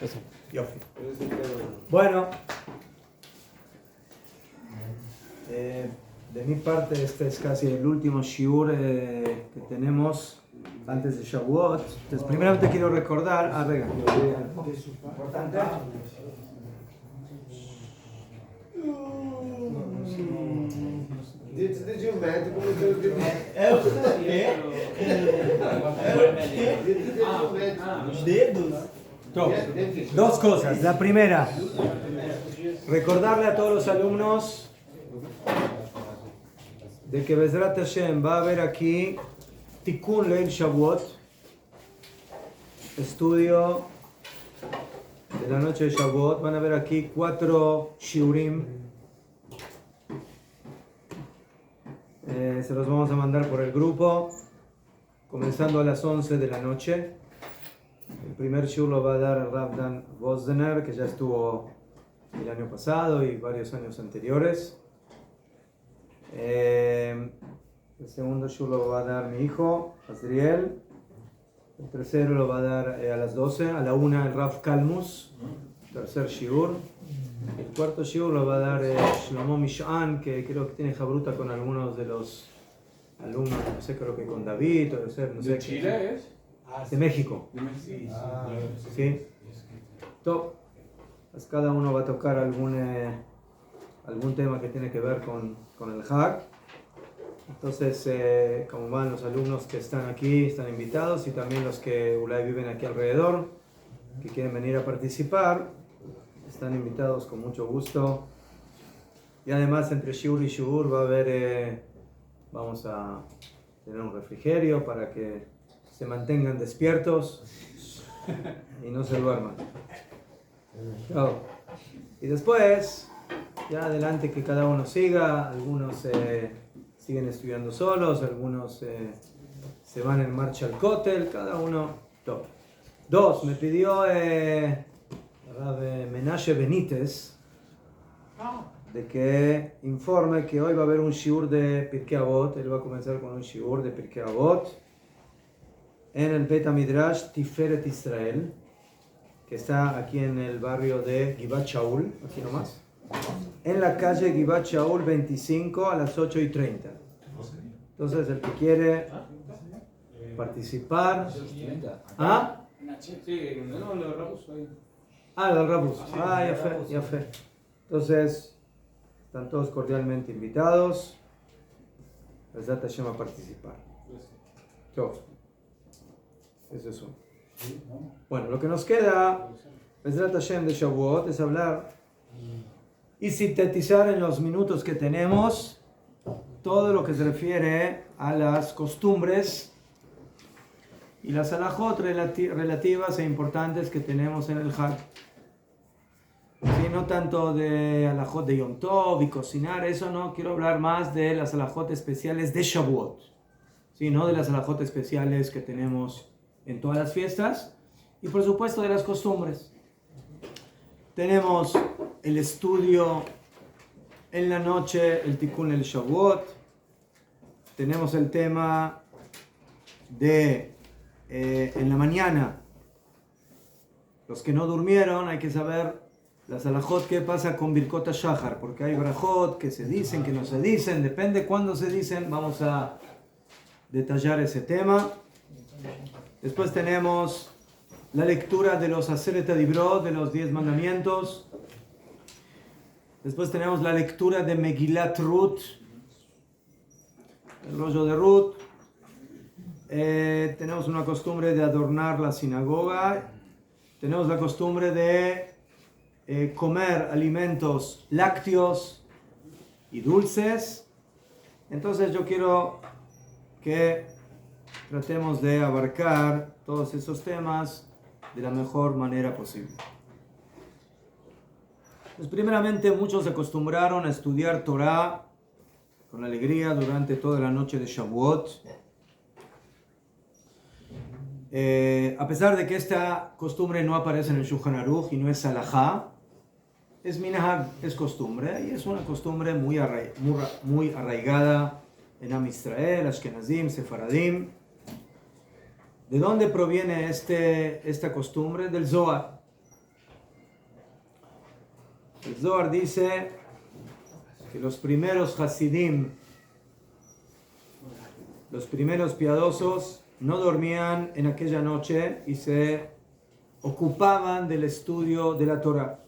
Eso. Yofi. Bueno, de mi parte este es casi el último shiur que tenemos antes de Shavuot. Entonces, primeramente quiero recordar, importante. Dit je médico dit Dos cosas. La primera, recordarle a todos los alumnos de que Bezrat Hashem va a haber aquí Tikkun Leil Shavuot, estudio de la noche de Shavuot. Van a ver aquí 4 shiurim. Se los vamos a mandar por el grupo, comenzando a las 11 de la noche. El primer shiur lo va a dar el Rav Dan Vosdener, que ya estuvo el año pasado y varios años anteriores. El segundo shiur lo va a dar mi hijo, Azriel. El tercero lo va a dar a las 12, a la 1 el Rav Kalmus, tercer shiur. El cuarto shiur lo va a dar Shlomo Mish'an, que creo que tiene jabruta con algunos de los alumnos, no sé, creo que con David, o no sé. ¿De Chile es? De México. Sí. Top. Pues cada uno va a tocar algún tema que tiene que ver con el Hag. Entonces, como van los alumnos que están aquí, están invitados, y también los que viven aquí alrededor, que quieren venir a participar, están invitados con mucho gusto. Y además, entre shiur y shiur va a haber, vamos a tener un refrigerio para que se mantengan despiertos y no se duerman. Chao. Y después, ya adelante que cada uno siga. Algunos siguen estudiando solos, algunos se van en marcha al cótel, cada uno. Top. 2. Me pidió Rav Menashe Benítez de que informe que hoy va a haber un shiur de Pirkei Avot. Él va a comenzar con un shiur de Pirkei Avot en el Bet HaMidrash Tiferet Israel, que está aquí en el barrio de Givat Shaul, aquí nomás, en la calle Givat Shaul 25 a las 8:30. Entonces, el que quiere participar... ¿Ah? Sí, no, lo agarramos ahí. Ah, el Rabus. Ah, ya fe. Entonces, están todos cordialmente invitados. Bezrat Hashem a participar. Chau. Es eso. Bueno, lo que nos queda, Bezrat Hashem de Shavuot, es hablar y sintetizar en los minutos que tenemos todo lo que se refiere a las costumbres y las halajot relativas e importantes que tenemos en el Hag. Sí, no tanto de halajot de Yom Tov y cocinar, eso no, quiero hablar más de las halajot especiales de Shavuot. Sí, no de las halajot especiales que tenemos en todas las fiestas, y por supuesto de las costumbres. Tenemos el estudio en la noche, el Tikkun el Shavuot. Tenemos el tema de en la mañana, los que no durmieron, hay que saber las halajot, qué pasa con Birkot HaShachar, porque hay brajot que se dicen, que no se dicen, depende cuándo se dicen. Vamos a detallar ese tema. Después tenemos la lectura de los Aseret HaDibrot, de los 10 mandamientos. Después tenemos la lectura de Megillat Ruth, el rollo de Ruth. Tenemos una costumbre de adornar la sinagoga. Tenemos la costumbre de comer alimentos lácteos y dulces. Entonces yo quiero que tratemos de abarcar todos esos temas de la mejor manera posible. Pues primeramente, muchos se acostumbraron a estudiar Torah con alegría durante toda la noche de Shavuot. A pesar de que esta costumbre no aparece en el Shulchan Aruch y no es halajá, es minhag, es costumbre, y es una costumbre muy arraigada en Am Israel, Ashkenazim, Sefaradim. ¿De dónde proviene esta costumbre? Del Zohar. El Zohar dice que los primeros Hasidim, los primeros piadosos, no dormían en aquella noche y se ocupaban del estudio de la Torah.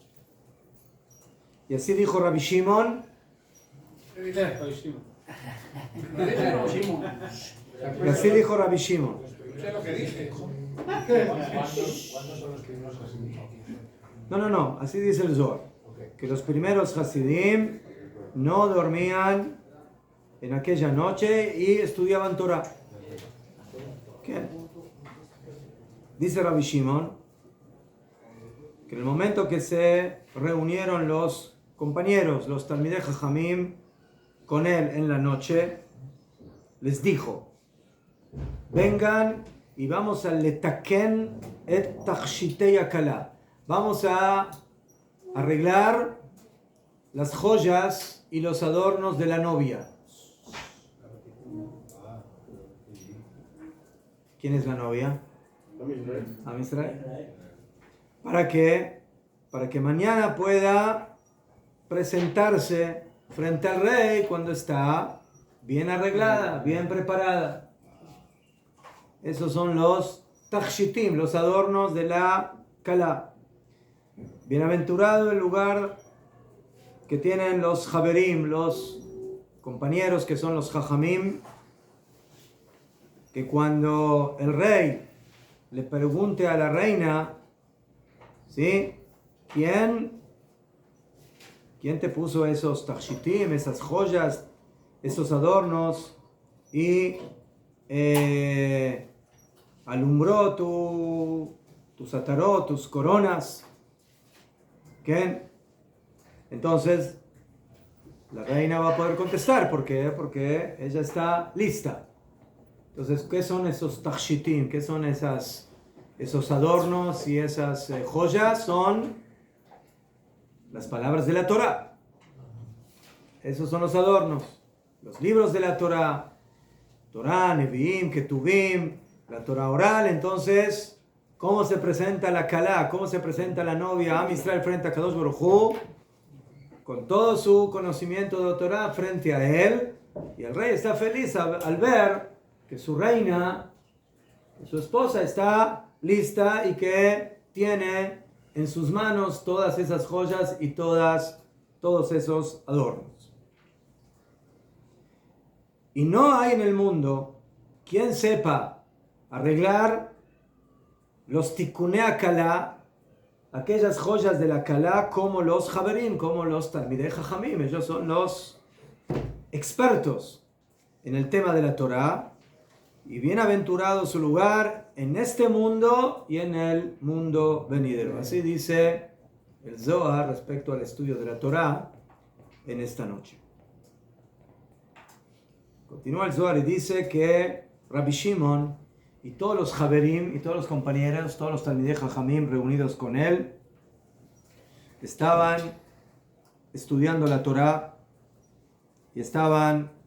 Y así dijo Rabbi Shimon. Y así dijo Rabbi Shimon. No, así dice el Zohar. Que los primeros Hasidim no dormían en aquella noche y estudiaban Torah. ¿Qué? Dice Rabbi Shimon que en el momento que se reunieron los compañeros, los Talmidei Jajamim, con él en la noche, les dijo: vengan y vamos a letaken et tachshitei hakala. Vamos a arreglar las joyas y los adornos de la novia. ¿Quién es la novia? Am Israel. ¿Para qué? Para que mañana pueda presentarse frente al rey cuando está bien arreglada, bien preparada. Esos son los tachshitim, los adornos de la Kala. Bienaventurado el lugar que tienen los Javerim, los compañeros que son los Jajamim, que cuando el rey le pregunte a la reina, ¿sí? ¿Quién te puso esos tachshitim, esas joyas, esos adornos y alumbró tus atarot, tus coronas? ¿Qué? Entonces la reina va a poder contestar. ¿Por qué? Porque ella está lista. Entonces, ¿qué son esos tachshitim? ¿Qué son esos adornos y esas joyas? Son las palabras de la Torah. Esos son los adornos. Los libros de la Torah. Torah, Nevi'im, Ketuvim, la Torah oral. Entonces, ¿cómo se presenta la Kalá? ¿Cómo se presenta la novia Am Israel frente a Kadosh Baruj Hu? Con todo su conocimiento de la Torah frente a él. Y el rey está feliz al ver que su reina, que su esposa está lista y que tiene en sus manos todas esas joyas y todos esos adornos. Y no hay en el mundo quien sepa arreglar los tikunei Kalá, aquellas joyas de la Kalá, como los Javerim, como los Talmidei Jajamim. Ellos son los expertos en el tema de la Torah. Y bienaventurado su lugar en este mundo y en el mundo venidero. Así dice el Zohar respecto al estudio de la Torah en esta noche. Continúa el Zohar y dice que Rabbi Shimon y todos los Javerim y todos los compañeros, todos los Talmidei Jajamim reunidos con él, estaban estudiando la Torah y estaban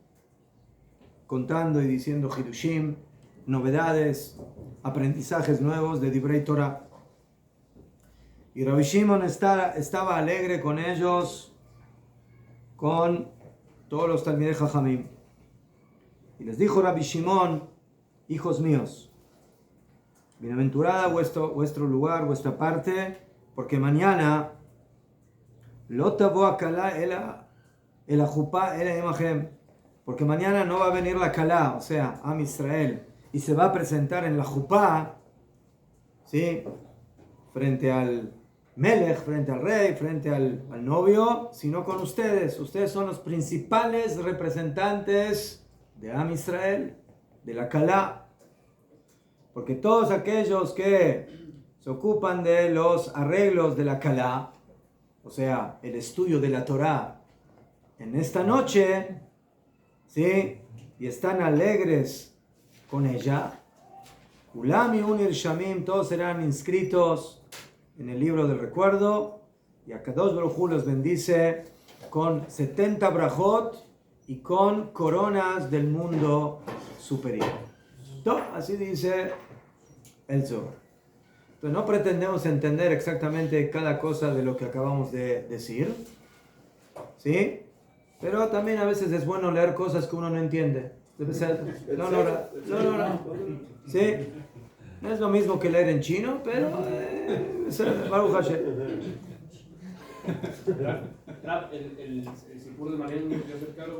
contando y diciendo Hidushim, novedades, aprendizajes nuevos de Divrei Torah. Y Rabbi Shimon estaba alegre con ellos, con todos los Talmidei Jajamim. Y les dijo Rabbi Shimon: hijos míos, bienaventurada vuestro lugar, vuestra parte, porque mañana lo tavo akala el ajupá el imagen. Porque mañana no va a venir la Kalá, o sea, Am Israel, y se va a presentar en la Jupá, ¿sí? Frente al Melech, frente al rey, frente al novio, sino con ustedes. Ustedes son los principales representantes de Am Israel, de la Kalá. Porque todos aquellos que se ocupan de los arreglos de la Kalá, o sea, el estudio de la Torah, en esta noche, ¿sí? Y están alegres con ella. Ulam y Unir Shamim, todos serán inscritos en el libro del recuerdo. Y Akadosh Baruj Hu los bendice con 70 brajot y con coronas del mundo superior. Así dice el Zohar. Pero no pretendemos entender exactamente cada cosa de lo que acabamos de decir. ¿Sí? Pero también a veces es bueno leer cosas que uno no entiende. Debe ser. No. ¿Sí? No es lo mismo que leer en chino, pero. Baruch Hashem. El Sipur de Mariano Yosef Caro,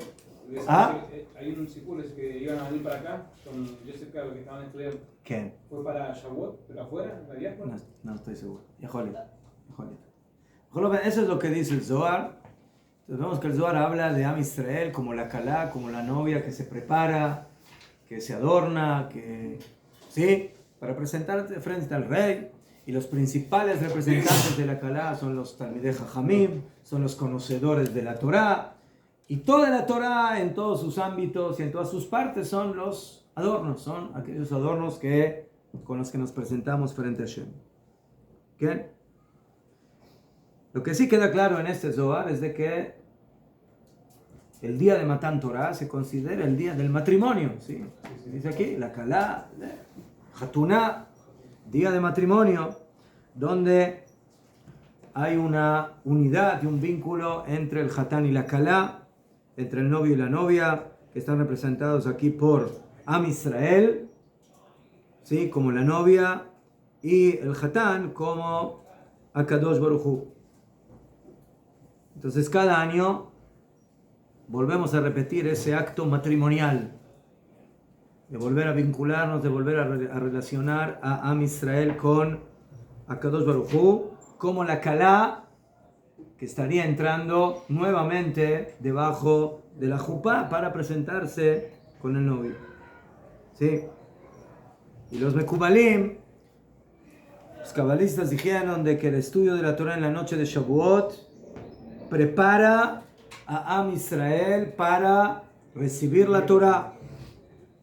hay un Sipur que iban a venir para acá con Yosef Caro que estaban estudiando. ¿Quién? ¿Fue para Shavuot, pero afuera, en la diáspora? No estoy seguro. Eso es lo que dice el Zohar. Entonces vemos que el Zohar habla de Am Israel como la Kalá, como la novia que se prepara, que se adorna, ¿sí? Para presentarse frente al rey. Y los principales representantes de la Kalá son los Talmidei Jajamim, son los conocedores de la Torá. Y toda la Torá, en todos sus ámbitos y en todas sus partes, son los adornos, son aquellos adornos con los que nos presentamos frente a Hashem. ¿Qué? Lo que sí queda claro en este Zohar es de que el día de Matan Torah se considera el día del matrimonio, ¿sí? Dice aquí, la Kalá, Hatuná, día de matrimonio, donde hay una unidad y un vínculo entre el Hatán y la Kalá, entre el novio y la novia, que están representados aquí por Am Israel, ¿sí? Como la novia, y el Hatán como Akadosh Baruj Hu. Entonces cada año volvemos a repetir ese acto matrimonial, de volver a vincularnos, de volver a relacionar a Am Israel con Akadosh Baruj Hu, como la Kalá, que estaría entrando nuevamente debajo de la jupá para presentarse con el novio. ¿Sí? Y los Mekubalim, los cabalistas dijeron de que el estudio de la Torah en la noche de Shavuot prepara a Am Israel para recibir la Torah,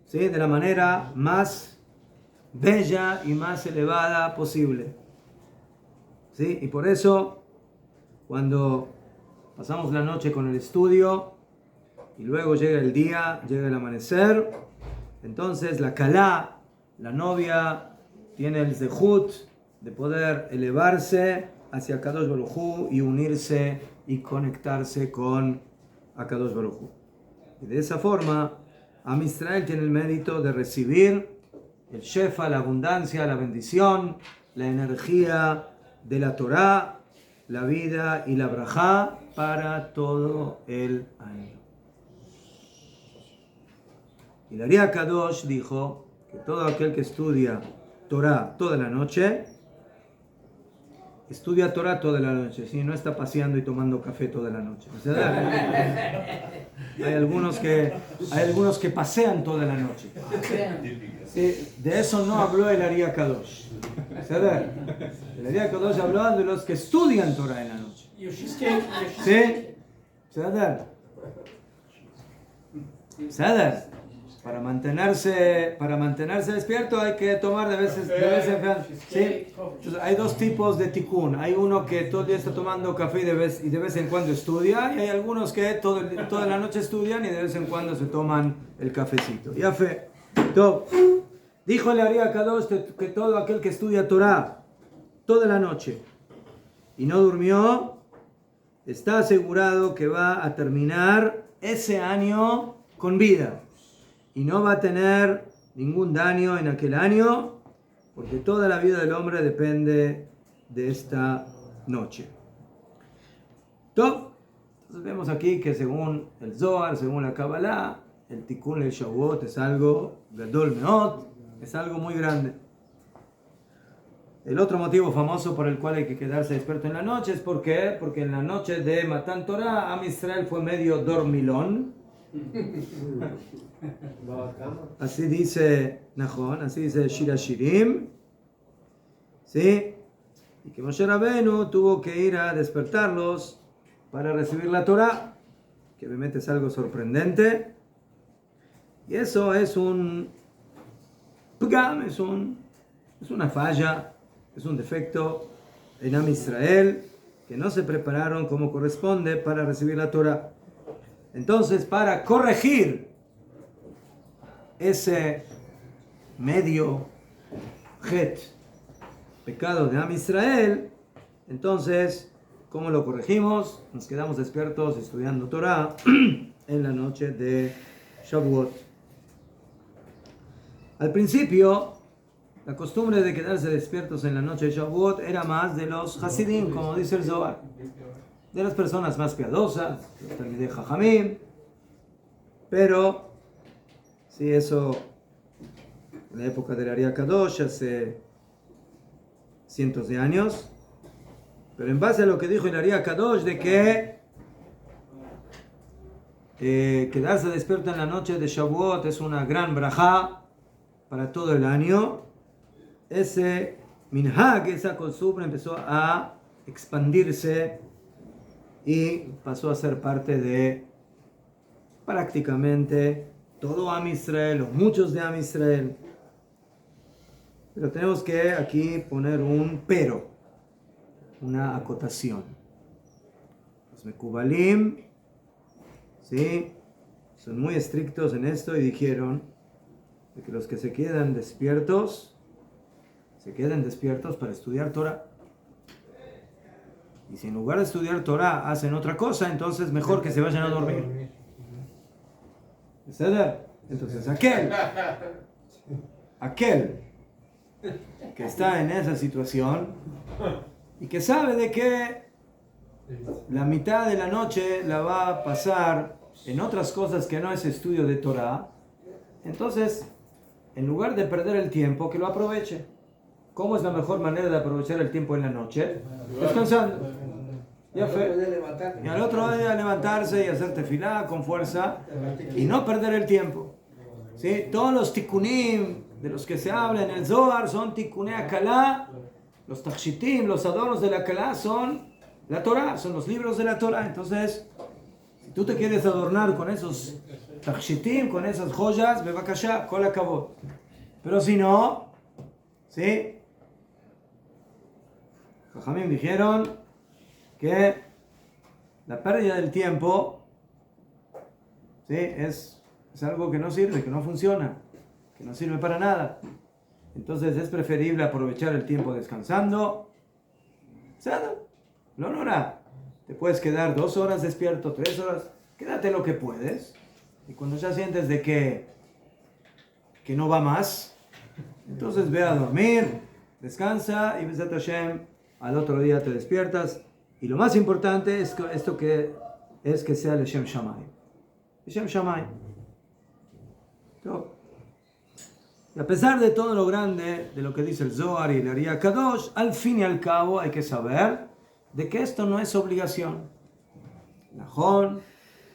¿sí? De la manera más bella y más elevada posible, ¿sí? Y por eso, cuando pasamos la noche con el estudio y luego llega el día, llega el amanecer, entonces la Kalá, la novia, tiene el zehut de poder elevarse hacia Kadosh Baruj Hu y unirse y conectarse con Akadosh Baruj Hu. Y de esa forma, Am Israel tiene el mérito de recibir el shefa, la abundancia, la bendición, la energía de la Torá, la vida y la brajá para todo el año. Y el Ari Kadosh dijo que todo aquel que estudia Torá toda la noche, estudia Torah toda la noche, ¿sí? No está paseando y tomando café toda la noche. O sea, hay algunos que pasean toda la noche. Sí, de eso no habló el Ari Kadosh. El Ari Kadosh habló de los que estudian Torah en la noche. ¿Sí? Para mantenerse despierto hay que tomar de vez en cuando. ¿Sí? Entonces, hay dos tipos de tikkun. Hay uno que todo el día está tomando café y de vez en cuando estudia. Y hay algunos que toda la noche estudian y de vez en cuando se toman el cafecito. Ya fe. Dijo el Ari Kadosh que todo aquel que estudia Torah toda la noche y no durmió, está asegurado que va a terminar ese año con vida. Y no va a tener ningún daño en aquel año, porque toda la vida del hombre depende de esta noche. Entonces vemos aquí que según el Zohar, según la Kabbalah, el Tikkun el Shavuot es algo Gadol Meot, es algo muy grande. El otro motivo famoso por el cual hay que quedarse despierto en la noche es porque en la noche de Matan Torah, Am Israel fue medio dormilón. Así dice Nahon, así dice Shir Hashirim, ¿sí? Y que Moshe Rabbeinu tuvo que ir a despertarlos para recibir la Torah, que obviamente es algo sorprendente. Y eso es un pgam, es una falla, es un defecto en Am Israel, que no se prepararon como corresponde para recibir la Torah. Entonces, para corregir ese medio pecado de Am Israel, entonces, ¿cómo lo corregimos? Nos quedamos despiertos estudiando Torah en la noche de Shavuot. Al principio, la costumbre de quedarse despiertos en la noche de Shavuot era más de los Hasidim, como dice el Zohar, de las personas más piadosas, los Talmidei Jajamim, pero sí, eso en la época del Ari Kadosh, hace cientos de años, pero en base a lo que dijo el Ari Kadosh de que quedarse despierto en la noche de Shavuot es una gran brajá para todo el año, ese minhag, esa costumbre empezó a expandirse y pasó a ser parte de prácticamente todo Am Israel o muchos de Am Israel. Pero tenemos que aquí poner un pero, una acotación. Los Mekubalim, ¿sí?, son muy estrictos en esto y dijeron de que los que se quedan despiertos para estudiar Torah. Y si en lugar de estudiar Torah hacen otra cosa, entonces mejor que se vayan a dormir. Entonces aquel que está en esa situación y que sabe de que la mitad de la noche la va a pasar en otras cosas que no es estudio de Torah, entonces en lugar de perder el tiempo, que lo aproveche. ¿Cómo es la mejor manera de aprovechar el tiempo en la noche? Descansando. Ya fue. Y al otro día levantarse y hacer tefilá con fuerza y no perder el tiempo. ¿Sí? Todos los tikkunim de los que se habla en el Zohar son tikkuné akalá. Los takshitim, los adornos de la akalá son la Torah, son los libros de la Torah. Entonces, si tú te quieres adornar con esos takshitim, con esas joyas, bebakashá, kol hakavod. Pero si no, ¿sí? Jajamim dijeron que la pérdida del tiempo, ¿sí?, es algo que no sirve, que no funciona, que no sirve para nada. Entonces es preferible aprovechar el tiempo descansando. No, te puedes quedar 2 horas despierto, 3 horas, quédate lo que puedes. Y cuando ya sientes de que no va más, entonces ve a dormir, descansa y Besat Hashem, al otro día te despiertas. Y lo más importante es que sea Leshem Shamayim. Leshem Shamayim. Y a pesar de todo lo grande de lo que dice el Zohar y el Ari Kadosh, al fin y al cabo hay que saber de que esto no es obligación. Najón,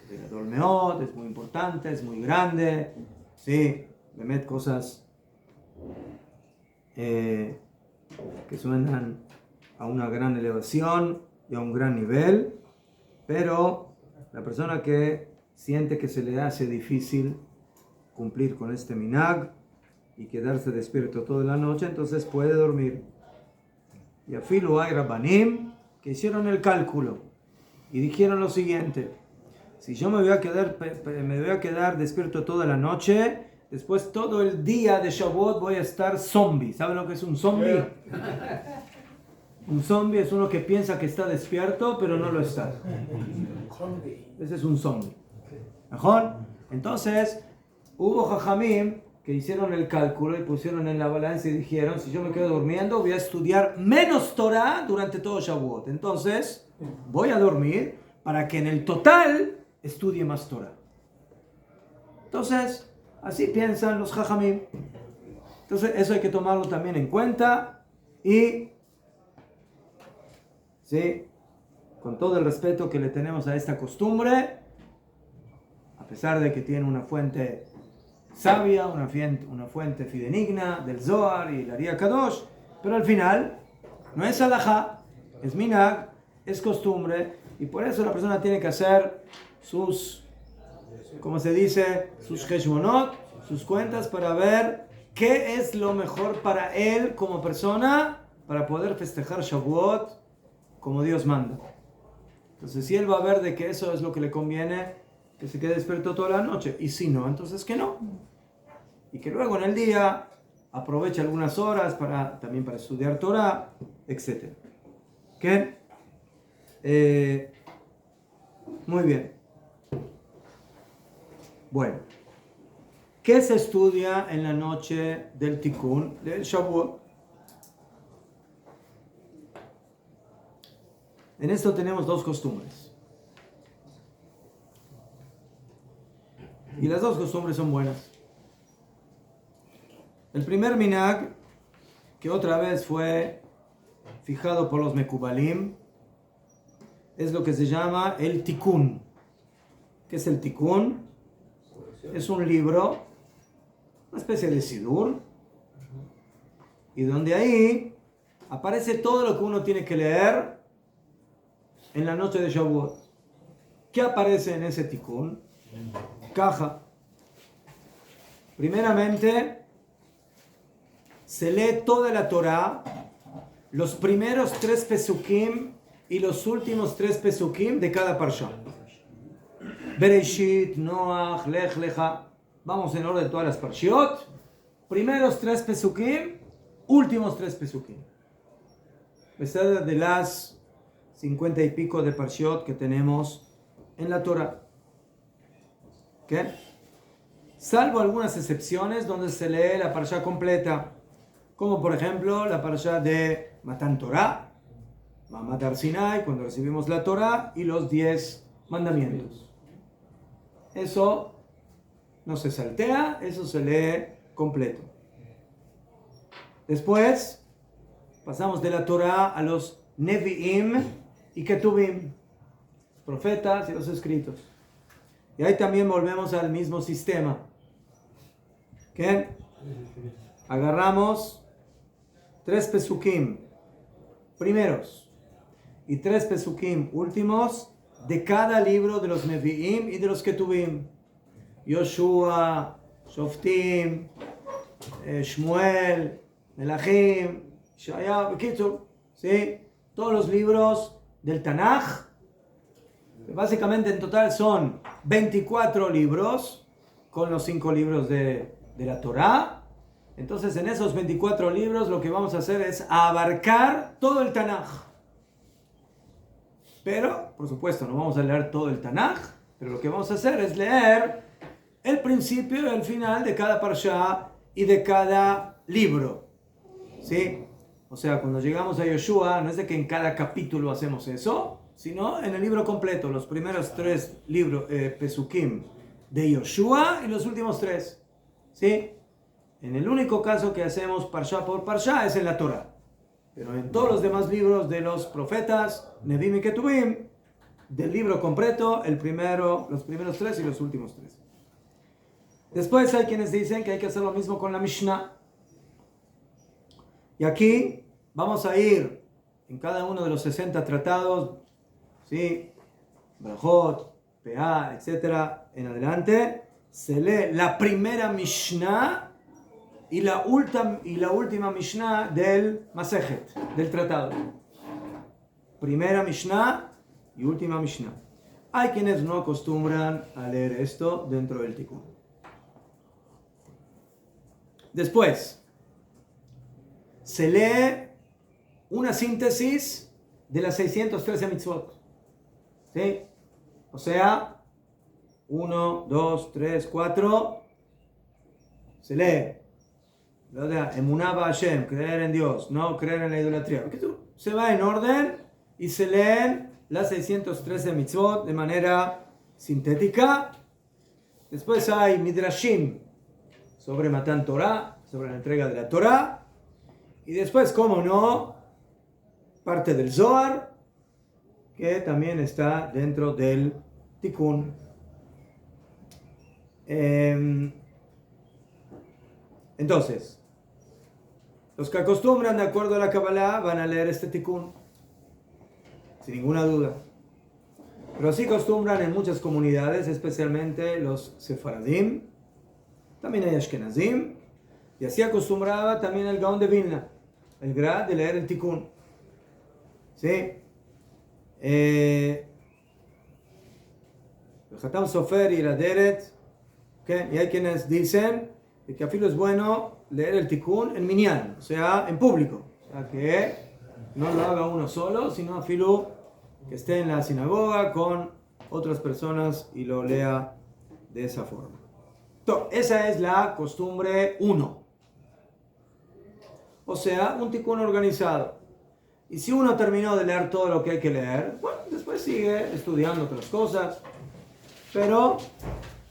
de Gadol Meod, es muy importante, es muy grande, sí, me met cosas que suenan a una gran elevación y a un gran nivel, pero la persona que siente que se le hace difícil cumplir con este minag y quedarse despierto toda la noche, entonces puede dormir. Y afilu hay Rabbanim que hicieron el cálculo y dijeron lo siguiente: si yo me voy a quedar despierto toda la noche, después todo el día de Shavuot voy a estar zombie. ¿Saben lo que es un zombie? Un zombie es uno que piensa que está despierto, pero no lo está. Ese es un zombie. ¿Mejor? Entonces, hubo jajamim que hicieron el cálculo y pusieron en la balanza y dijeron: si yo me quedo durmiendo, voy a estudiar menos Torah durante todo Shavuot. Entonces, voy a dormir para que en el total estudie más Torah. Entonces, así piensan los jajamim. Entonces, eso hay que tomarlo también en cuenta y, ¿sí?, con todo el respeto que le tenemos a esta costumbre, a pesar de que tiene una fuente sabia, una fuente fidedigna del Zohar y el Ari Kadosh, pero al final no es halajá, es minag, es costumbre, y por eso la persona tiene que hacer sus, ¿cómo se dice?, sus heshbonot, sus cuentas, para ver qué es lo mejor para él como persona para poder festejar Shavuot como Dios manda. Entonces, si él va a ver de que eso es lo que le conviene, que se quede despierto toda la noche, y si no, entonces que no. Y que luego en el día aprovecha algunas horas también para estudiar Torah, etc. ¿Qué? Muy bien. Bueno, ¿qué se estudia en la noche del Tikkun, del Shavuot? En esto tenemos dos costumbres. Y las dos costumbres son buenas. El primer minhag, que otra vez fue fijado por los Mekubalim, es lo que se llama el Tikkun. ¿Qué es el Tikkun? Es un libro, una especie de sidur, y donde ahí aparece todo lo que uno tiene que leer en la noche de Shavuot. ¿Qué aparece en ese Tikkun? Caja. Primeramente, se lee toda la Torah, los primeros 3 pesukim y los últimos 3 pesukim de cada parsha. Bereshit, Noach, Lech Lecha. Vamos en orden de todas las parshiot. Primeros 3 pesukim, últimos 3 pesukim. De las 50 y pico de parshiot que tenemos en la Torah. ¿Qué? Salvo algunas excepciones donde se lee la parsha completa, como por ejemplo la parsha de Matan Torah, Mamad Har Sinai, cuando recibimos la Torah, y los 10 mandamientos. Eso no se saltea, eso se lee completo. Después pasamos de la Torah a los Nevi'im y Ketuvim, profetas y los escritos. Y ahí también volvemos al mismo sistema. ¿Qué? Agarramos 3 pesukim primeros y 3 pesukim últimos de cada libro de los Nevi'im y de los Ketuvim. Yoshua, Shoftim, Shmuel, Melachim, Shaya, Kitzur, ¿sí? Todos los libros del Tanaj. Básicamente en total son 24 libros con los 5 libros de la Torá. Entonces en esos 24 libros lo que vamos a hacer es abarcar todo el Tanaj. Pero, por supuesto, no vamos a leer todo el Tanaj, pero lo que vamos a hacer es leer el principio y el final de cada parsha y de cada libro. ¿Sí? O sea, cuando llegamos a Yoshua, no es de que en cada capítulo hacemos eso, sino en el libro completo, los primeros 3 libros, pesukim de Yoshua y los últimos 3. ¿Sí? En el único caso que hacemos parsha por parsha es en la Torah. Pero en todos los demás libros de los profetas, Nevi'im y Ketuvim, del libro completo, los primeros 3 y los últimos 3. Después hay quienes dicen que hay que hacer lo mismo con la Mishnah. Y aquí vamos a ir en cada uno de los 60 tratados, ¿sí? Brajot, Peah, etc. En adelante, se lee la primera Mishnah y la última Mishnah del Masejet, del tratado. Primera Mishnah y última Mishnah. Hay quienes no acostumbran a leer esto dentro del Tikkun. Después, se lee una síntesis de las 613 mitzvot. ¿Sí? O sea, 1, 2, 3, 4. Se lee Emuná Hashem, creer en Dios, no creer en la idolatría. Se va en orden y se leen las 613 mitzvot de manera sintética. Después hay Midrashim sobre Matan Torah, sobre la entrega de la Torah. Y después, cómo no, parte del Zohar, que también está dentro del Tikkun. Entonces, los que acostumbran de acuerdo a la Kabbalah van a leer este Tikkun, sin ninguna duda. Pero así acostumbran en muchas comunidades, especialmente los Sefaradim, también hay Ashkenazim, y así acostumbraba también el Gaón de Vilna, el Gra, de leer el Tikkun. ¿Sí? El Hatam Sofer y el Aderet, ¿okay? Y hay quienes dicen que afilo es bueno leer el tikkun en minyan, o sea, en público. O sea, que no lo haga uno solo, sino filu que esté en la sinagoga con otras personas y lo lea de esa forma. Entonces, esa es la costumbre 1. O sea, un tikkun organizado. Y si uno terminó de leer todo lo que hay que leer, bueno, después sigue estudiando otras cosas. Pero,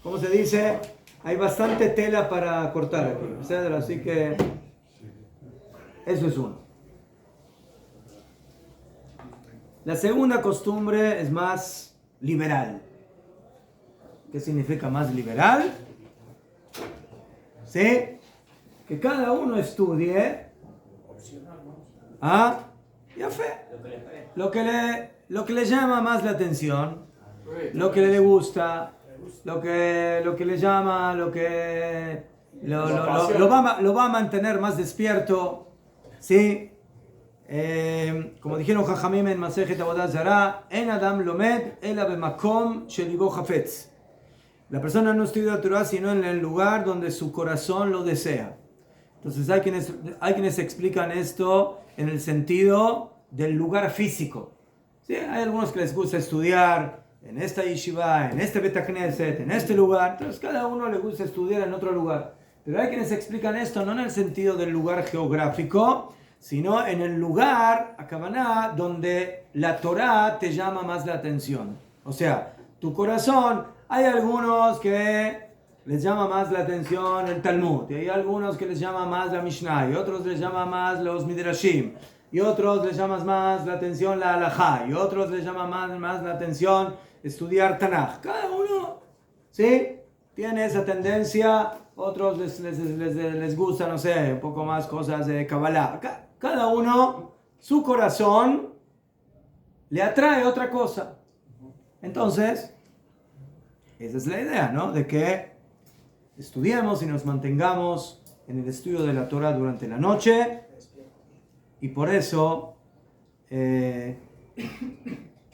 como se dice, hay bastante tela para cortar aquí, ¿verdad? Así que eso es uno. La segunda costumbre es más liberal. ¿Qué significa más liberal? ¿Sí? Que cada uno estudie ya fe. Lo que le llama más la atención, lo que le gusta, lo que le llama, lo va a mantener más despierto, ¿sí? Como dijeron Jajamim en Masejet Avodat Zarah, En Adam Lomed Ela Bemakom Shelibo Hafetz. La persona no estudia Torah sino en el lugar donde su corazón lo desea. Entonces hay quienes explican esto en el sentido del lugar físico. ¿Sí? Hay algunos que les gusta estudiar en esta yeshiva, en este Bet HaKnesset, en este lugar. Entonces cada uno le gusta estudiar en otro lugar. Pero hay quienes explican esto no en el sentido del lugar geográfico, sino en el lugar, Akabaná, donde la Torah te llama más la atención. O sea, tu corazón, hay algunos que les llama más la atención el Talmud, y hay algunos que les llama más la Mishnah, y otros les llama más los Midrashim, y otros les llama más la atención la Halajá, y otros les llama más la atención estudiar Tanaj. Cada uno, ¿sí? Tiene esa tendencia, otros les gusta, no sé, un poco más cosas de Kabbalah. Cada uno, su corazón le atrae otra cosa. Entonces, esa es la idea, ¿no? De que estudiemos y nos mantengamos en el estudio de la Torah durante la noche. Y por eso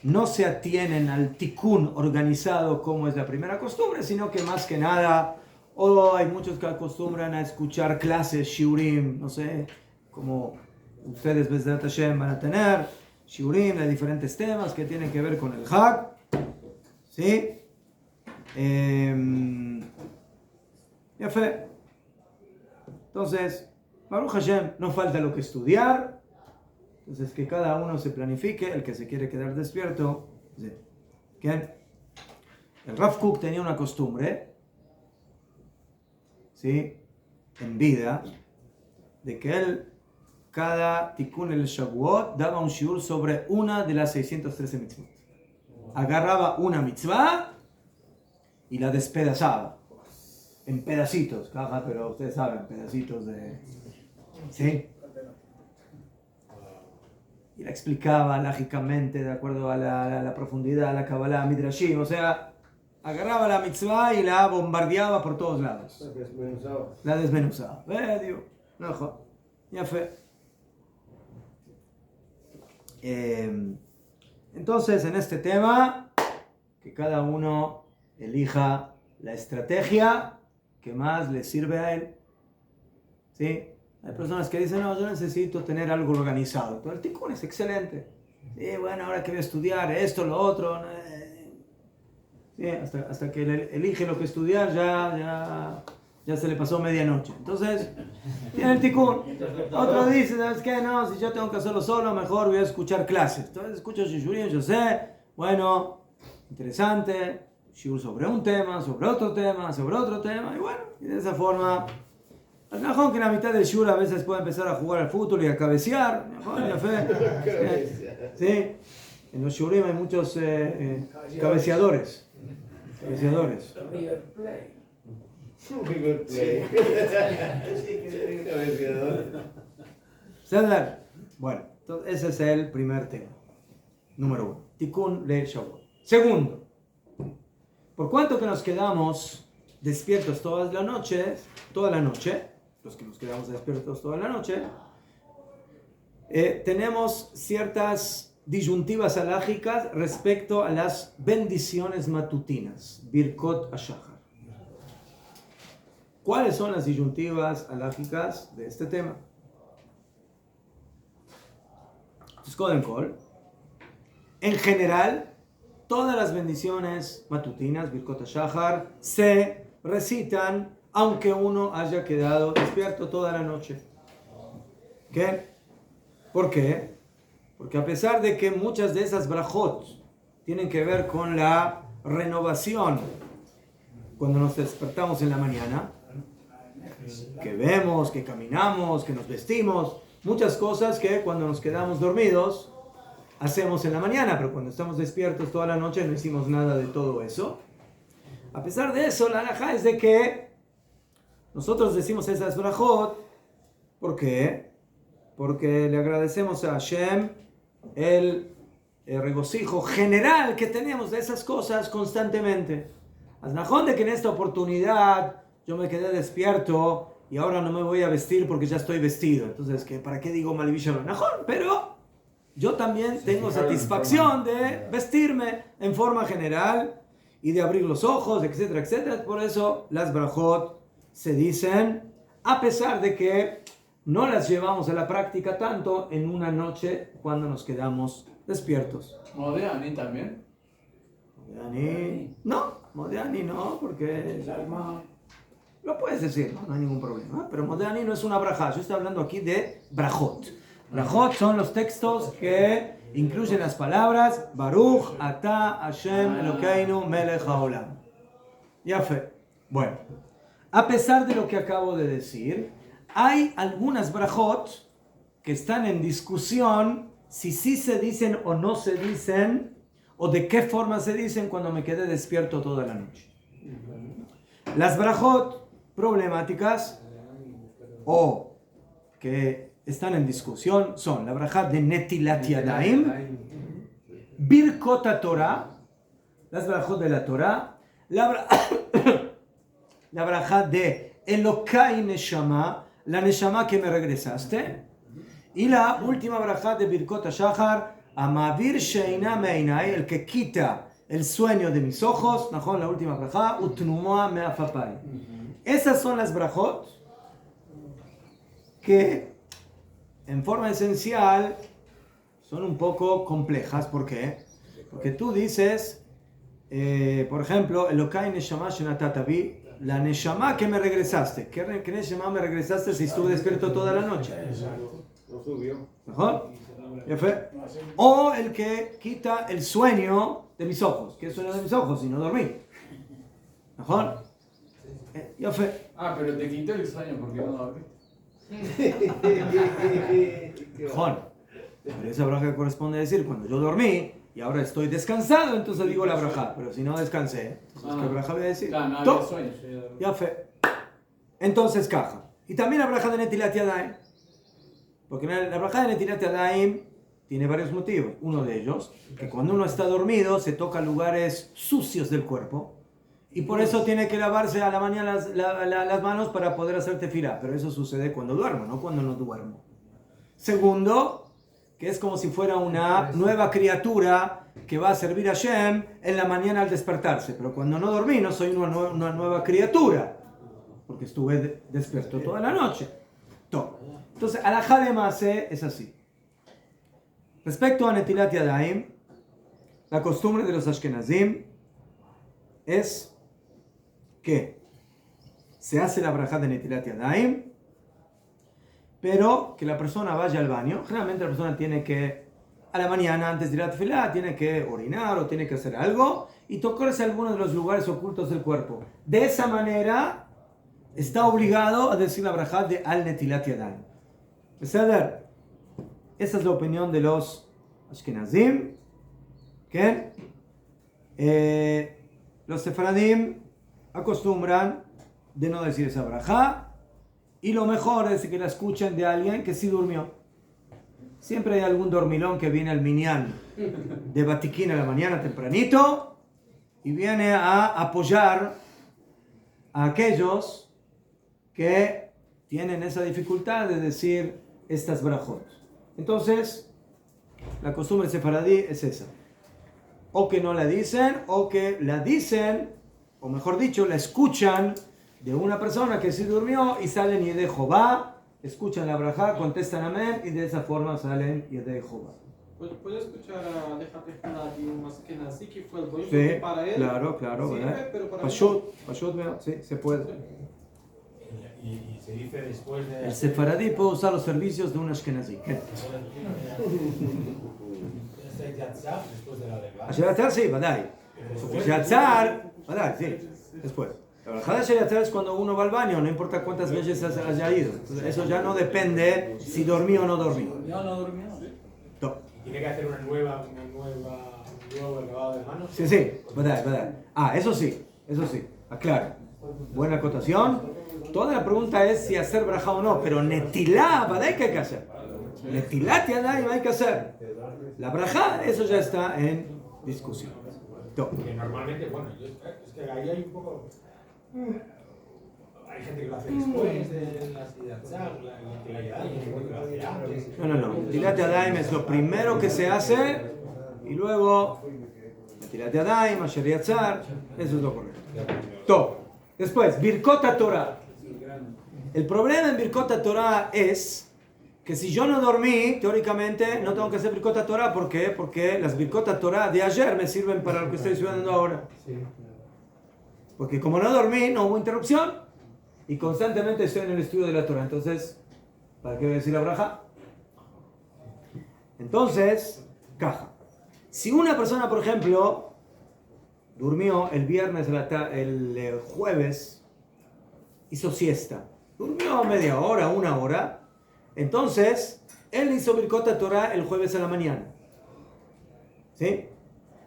no se atienen al tikkun organizado como es la primera costumbre, sino que más que nada, hay muchos que acostumbran a escuchar clases, shiurim, no sé, como ustedes Bezrat Hashem van a tener, shiurim de diferentes temas que tienen que ver con el Hag, ¿sí? Ya fe. Entonces, Baruch Hashem, no falta lo que estudiar. Entonces, que cada uno se planifique, el que se quiere quedar despierto. ¿Sí? ¿Quién? El Rav Kook tenía una costumbre, ¿sí? En vida, de que él, cada Tikkun el Shavuot, daba un shiur sobre una de las 613 mitzvot. Agarraba una mitzvah y la despedazaba en pedacitos, caja, pero ustedes saben, pedacitos de... ¿sí? Y la explicaba lógicamente de acuerdo a la profundidad, a la Kabbalah, Midrashim, o sea, agarraba la mitzvah y la bombardeaba por todos lados. La desmenuzaba. Digo, no, ya fue. Entonces, en este tema, que cada uno elija la estrategia que más le sirve a él. ¿Sí? Hay personas que dicen, no, yo necesito tener algo organizado. Pero el tikkun es excelente. Sí, bueno, ahora que voy a estudiar esto, lo otro. Sí, hasta que él elige lo que estudiar, ya se le pasó medianoche. Entonces, tiene el tikkun. Otro dice, ¿sabes qué? No, si yo tengo que hacerlo solo, mejor voy a escuchar clases. Entonces, escucho Shishurim, yo sé, bueno, interesante, Shur sobre un tema, sobre otro tema, sobre otro tema, y bueno, y de esa forma, al mejor que en la mitad del Shur a veces puede empezar a jugar al fútbol y a cabecear, mejor, ya fe. Sí, en los Shurim hay muchos cabeceadores. Cabeceadores. Bueno, entonces ese es el primer tema. Número 1. Tikkun Leil Shavuot. Segundo, por cuanto que nos quedamos despiertos toda la noche, los que nos quedamos despiertos toda la noche, tenemos ciertas disyuntivas halágicas respecto a las bendiciones matutinas, Birkot HaShachar. ¿Cuáles son las disyuntivas halágicas de este tema? Entonces, Koden Kol, en general, todas las bendiciones matutinas, Birkot HaShahar, se recitan aunque uno haya quedado despierto toda la noche. ¿Qué? ¿Por qué? Porque a pesar de que muchas de esas brajot tienen que ver con la renovación cuando nos despertamos en la mañana, que vemos, que caminamos, que nos vestimos, muchas cosas que cuando nos quedamos dormidos hacemos en la mañana, pero cuando estamos despiertos toda la noche no hicimos nada de todo eso. A pesar de eso, la halajá es de que nosotros decimos esas brajot. ¿Por qué? Porque le agradecemos a Hashem el regocijo general que tenemos de esas cosas constantemente. Aznajón de que en esta oportunidad yo me quedé despierto y ahora no me voy a vestir porque ya estoy vestido. Entonces, ¿para qué digo Malvishalom? Najón, pero yo también tengo satisfacción de vestirme en forma general y de abrir los ojos, etcétera, etcétera. Por eso las brajot se dicen, a pesar de que no las llevamos a la práctica tanto en una noche cuando nos quedamos despiertos. ¿Modeani también? Modeani, no, porque lo puedes decir, no hay ningún problema. Pero Modeani no es una brajá, yo estoy hablando aquí de brajot. Brajot son los textos que incluyen las palabras Baruch Ata Hashem Elokeinu Melech Haolam. Ya fe. Bueno, a pesar de lo que acabo de decir, hay algunas brajot que están en discusión si sí se dicen o no se dicen, o de qué forma se dicen cuando me quedé despierto toda la noche. Las brajot problemáticas o que están en discusión son la brajá de Netilat Yadayim, Birkot HaTorah, las brajot de la Torah, la brajá de Elokai Neshama, la Neshama que me regresaste, y la última brajá de Birkot HaShahar, Amavir Sheina Meinai, el que quita el sueño de mis ojos, la última brajá, Utnumoa Meafapai. Esas son las brajot que en forma esencial son un poco complejas. ¿Por qué? Porque tú dices, por ejemplo, Elokai Neshama Shenatatabi, la Neshama que me regresaste. ¿Qué Neshama me regresaste si estuve despierto toda la noche? No subió. ¿Mejor? ¿Ya fue? O el que quita el sueño de mis ojos. ¿Qué sueño de mis ojos si no dormí? ¿Mejor? Ya fue. Pero te quitó el sueño porque no dormiste. Mejor. Pero esa braja corresponde a decir, cuando yo dormí y ahora estoy descansado, entonces digo la braja. Pero si no descansé, entonces ¿qué braja voy a decir? Claro, no había sueño. Ya fue. Entonces caja. Y también la braja de Netilat Yadayim. Porque la braja de Netilat Yadayim tiene varios motivos. Uno de ellos, que cuando uno está dormido se toca lugares sucios del cuerpo y por eso tiene que lavarse a la mañana las manos para poder hacer tefilá. Pero eso sucede cuando duermo, no cuando no duermo. Segundo, que es como si fuera una nueva criatura que va a servir a Shem en la mañana al despertarse. Pero cuando no dormí no soy una nueva criatura, porque estuve despierto toda la noche. Entonces, alajá de Maaseh es así. Respecto a Netilat Yadayim, la costumbre de los Ashkenazim es que se hace la brajá de Netilat Yadayim, pero que la persona vaya al baño. Generalmente la persona tiene que, a la mañana antes de ir a la tefilá, tiene que orinar o tiene que hacer algo y tocarse alguno de los lugares ocultos del cuerpo. De esa manera está obligado a decir la brajá de Al Netilat Yadayim. Esa es la opinión de los Ashkenazim, que los Sefaradim acostumbran de no decir esa brajá, y lo mejor es que la escuchen de alguien que sí durmió. Siempre hay algún dormilón que viene al minyan de Batiquín a la mañana tempranito y viene a apoyar a aquellos que tienen esa dificultad de decir estas brajot. Entonces, la costumbre sefaradí es esa. O que no la dicen, o que la dicen, o mejor dicho, la escuchan de una persona que sí durmió y salen Yedei Jehová, escuchan la brajá, contestan amén y de esa forma salen Yedei Jehová. ¿Puedo escuchar a Déjate Hanadi más que así que fue el bonito Sí, para él? claro, Sí, ¿verdad? pero para Pashut, veo, sí, se puede. Y se dice después de. El sefaradí puede usar los servicios de un ashkenazí. ¿Qué? Después de la verdad. Asheratzar, sí, Badai. Asheratzar, Badai, sí, después. La brajá de Asheratzar es cuando uno va al baño, no importa cuántas veces haya ido. Entonces, eso ya no depende si dormí o no dormí. No, no durmió. No. Tiene que hacer un nuevo lavado de manos. Sí, Badai. Eso sí, aclaro. Buena acotación. Toda la pregunta es si hacer brajá o no, pero netilá, Badai, ¿qué hay que hacer? Netilá, tiadaim, hay que hacer. La brajá, eso ya está en discusión. Que normalmente, bueno, es que ahí hay un poco. Hay gente que lo hace después de la Sidatzar, la hay gente que lo hace antes. No. Netilat Yadayim es lo primero que se hace y luego Netilat Yadayim, Asher Yatzar, eso es lo correcto. Después, Birkot Torah. El problema en Birkot Torah es que si yo no dormí, teóricamente no tengo que hacer Birkot Torah. ¿Por qué? Porque las Birkot Torah de ayer me sirven para lo que estoy estudiando ahora. Porque como no dormí, no hubo interrupción y constantemente estoy en el estudio de la Torah. Entonces, ¿para qué voy a decir la braja? Entonces, caja. Si una persona, por ejemplo, durmió el viernes, el jueves, hizo siesta, durmió media hora, una hora, entonces él hizo Birkot Torah el jueves a la mañana. ¿Sí?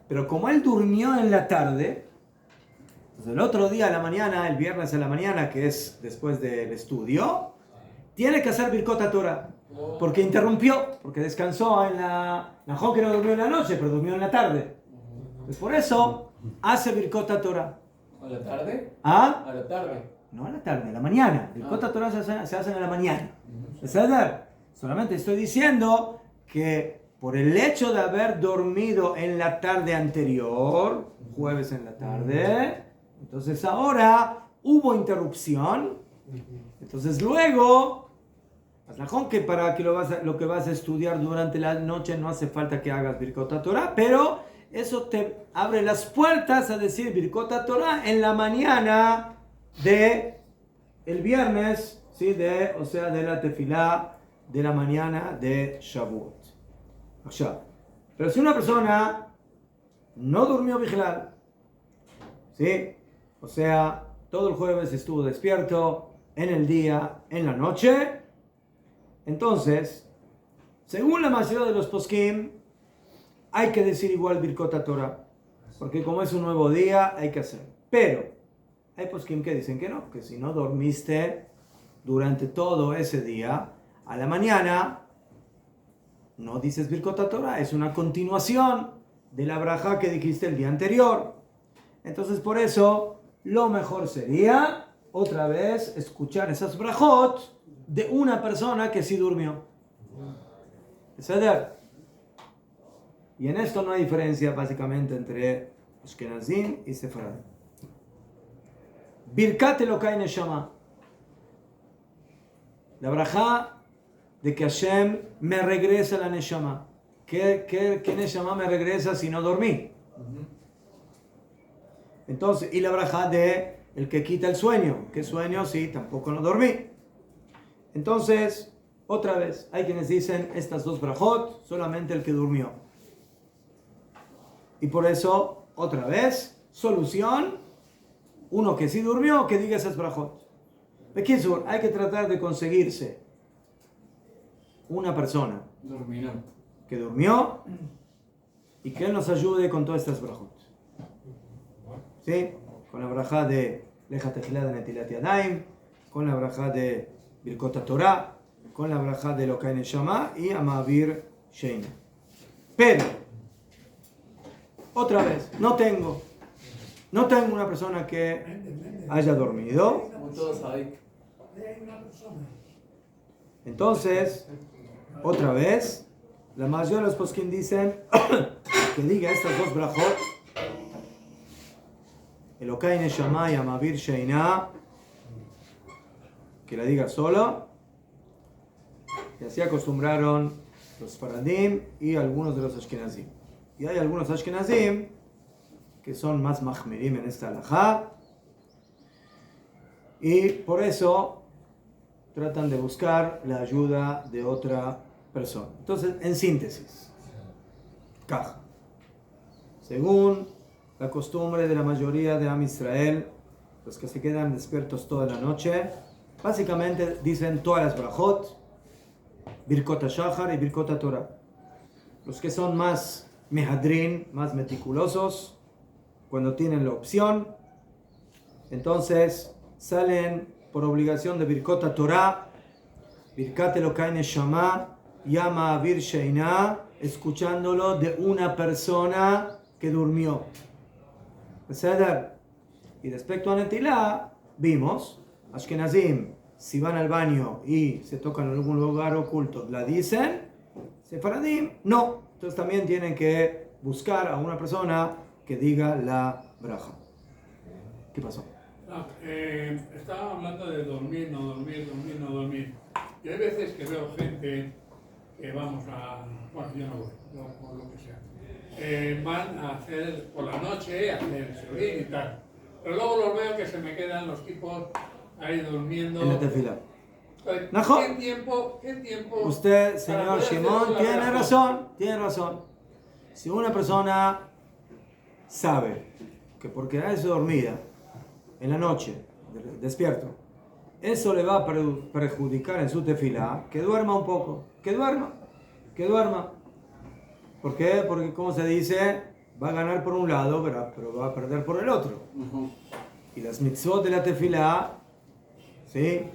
Pero como él durmió en la tarde, entonces el otro día a la mañana, el viernes a la mañana, que es después del estudio, tiene que hacer Birkot Torah. Porque interrumpió, porque descansó en la... Najón que no durmió en la noche, pero durmió en la tarde. Pues por eso hace Birkot Torah. ¿A la tarde? ¿Ah? A la tarde. No a la tarde, a la mañana. Birkot Torah se hace en la mañana. ¿Es verdad? Solamente estoy diciendo que por el hecho de haber dormido en la tarde anterior, jueves en la tarde, entonces ahora hubo interrupción. Entonces luego... que para que lo que vas a estudiar durante la noche no hace falta que hagas Birkot Torah, pero eso te abre las puertas a decir Birkot Torah en la mañana de el viernes, ¿sí? de la tefilá de la mañana de Shavuot. Pero si una persona no durmió vigilal, ¿sí? O sea, todo el jueves estuvo despierto, en el día, en la noche, entonces, según la mayoría de los poskim, hay que decir igual Birkot Torah, porque como es un nuevo día, hay que hacer. Pero hay poskim que dicen que no, que si no dormiste durante todo ese día, a la mañana no dices Birkot Torah, es una continuación de la braja que dijiste el día anterior. Entonces, por eso, lo mejor sería otra vez escuchar esas brajot de una persona que sí durmió. ¿Ceder? Y en esto no hay diferencia básicamente entre Ashkenazim y Sefaradí. Birkat Elokai Neshama. La braja de que Hashem me regresa la Neshama. ¿Qué Neshama me regresa si no dormí? Entonces, y la braja de el que quita el sueño. ¿Qué sueño? Sí, tampoco no dormí. Entonces, otra vez, hay quienes dicen estas dos brajot, solamente el que durmió. Y por eso, otra vez, solución, uno que sí durmió, que diga esas brajot. Bekizur, hay que tratar de conseguirse una persona que durmió y que él nos ayude con todas estas brajot. ¿Sí? Con la braja de Leja Tejilá de Netilat Yadayim, con la braja de Birkot Torah, con la braja de Elokai Neshama y Amavir Sheina. Pero, otra vez, no tengo una persona que haya dormido. Entonces, otra vez, la mayoría de los poskim dicen que diga estas dos brajot, Elokai Neshama y Amavir Sheina, que la diga solo. Y así acostumbraron los Faradim y algunos de los Ashkenazim. Y hay algunos Ashkenazim que son más mahmirim en esta halajá. Y por eso tratan de buscar la ayuda de otra persona. Entonces, en síntesis, caja. Según la costumbre de la mayoría de Am Israel, los que se quedan despiertos toda la noche, básicamente dicen todas las brajot, Birkot HaShachar y Birkot HaTorah. Los que son más mehadrin, más meticulosos, cuando tienen la opción, entonces salen por obligación de Birkot HaTorah, Birkat Elokai Neshama, Yama Avir Sheina, escuchándolo de una persona que durmió. Y respecto a Netilá, vimos, Ashkenazim, si van al baño y se tocan en algún lugar oculto, la dicen. Sefaradim, no. Entonces también tienen que buscar a una persona que diga la braja. ¿Qué pasó? Estaba hablando de dormir, no dormir, dormir, no dormir. Y hay veces que veo gente que vamos a... Bueno, yo no voy, por lo que sea. Van a hacer por la noche, a hacer shurím y tal. Pero luego los veo que se me quedan los tipos ahí durmiendo. En la tefila. ¿Qué tiempo? Usted, señor Shimon, tiene razón. Si una persona sabe que porque ha sido dormida en la noche, despierto, eso le va a perjudicar en su tefilá, que duerma un poco, que duerma. ¿Por qué? Porque, como se dice, va a ganar por un lado, pero va a perder por el otro. Y las mitzvot de la tefilá, ¿sí?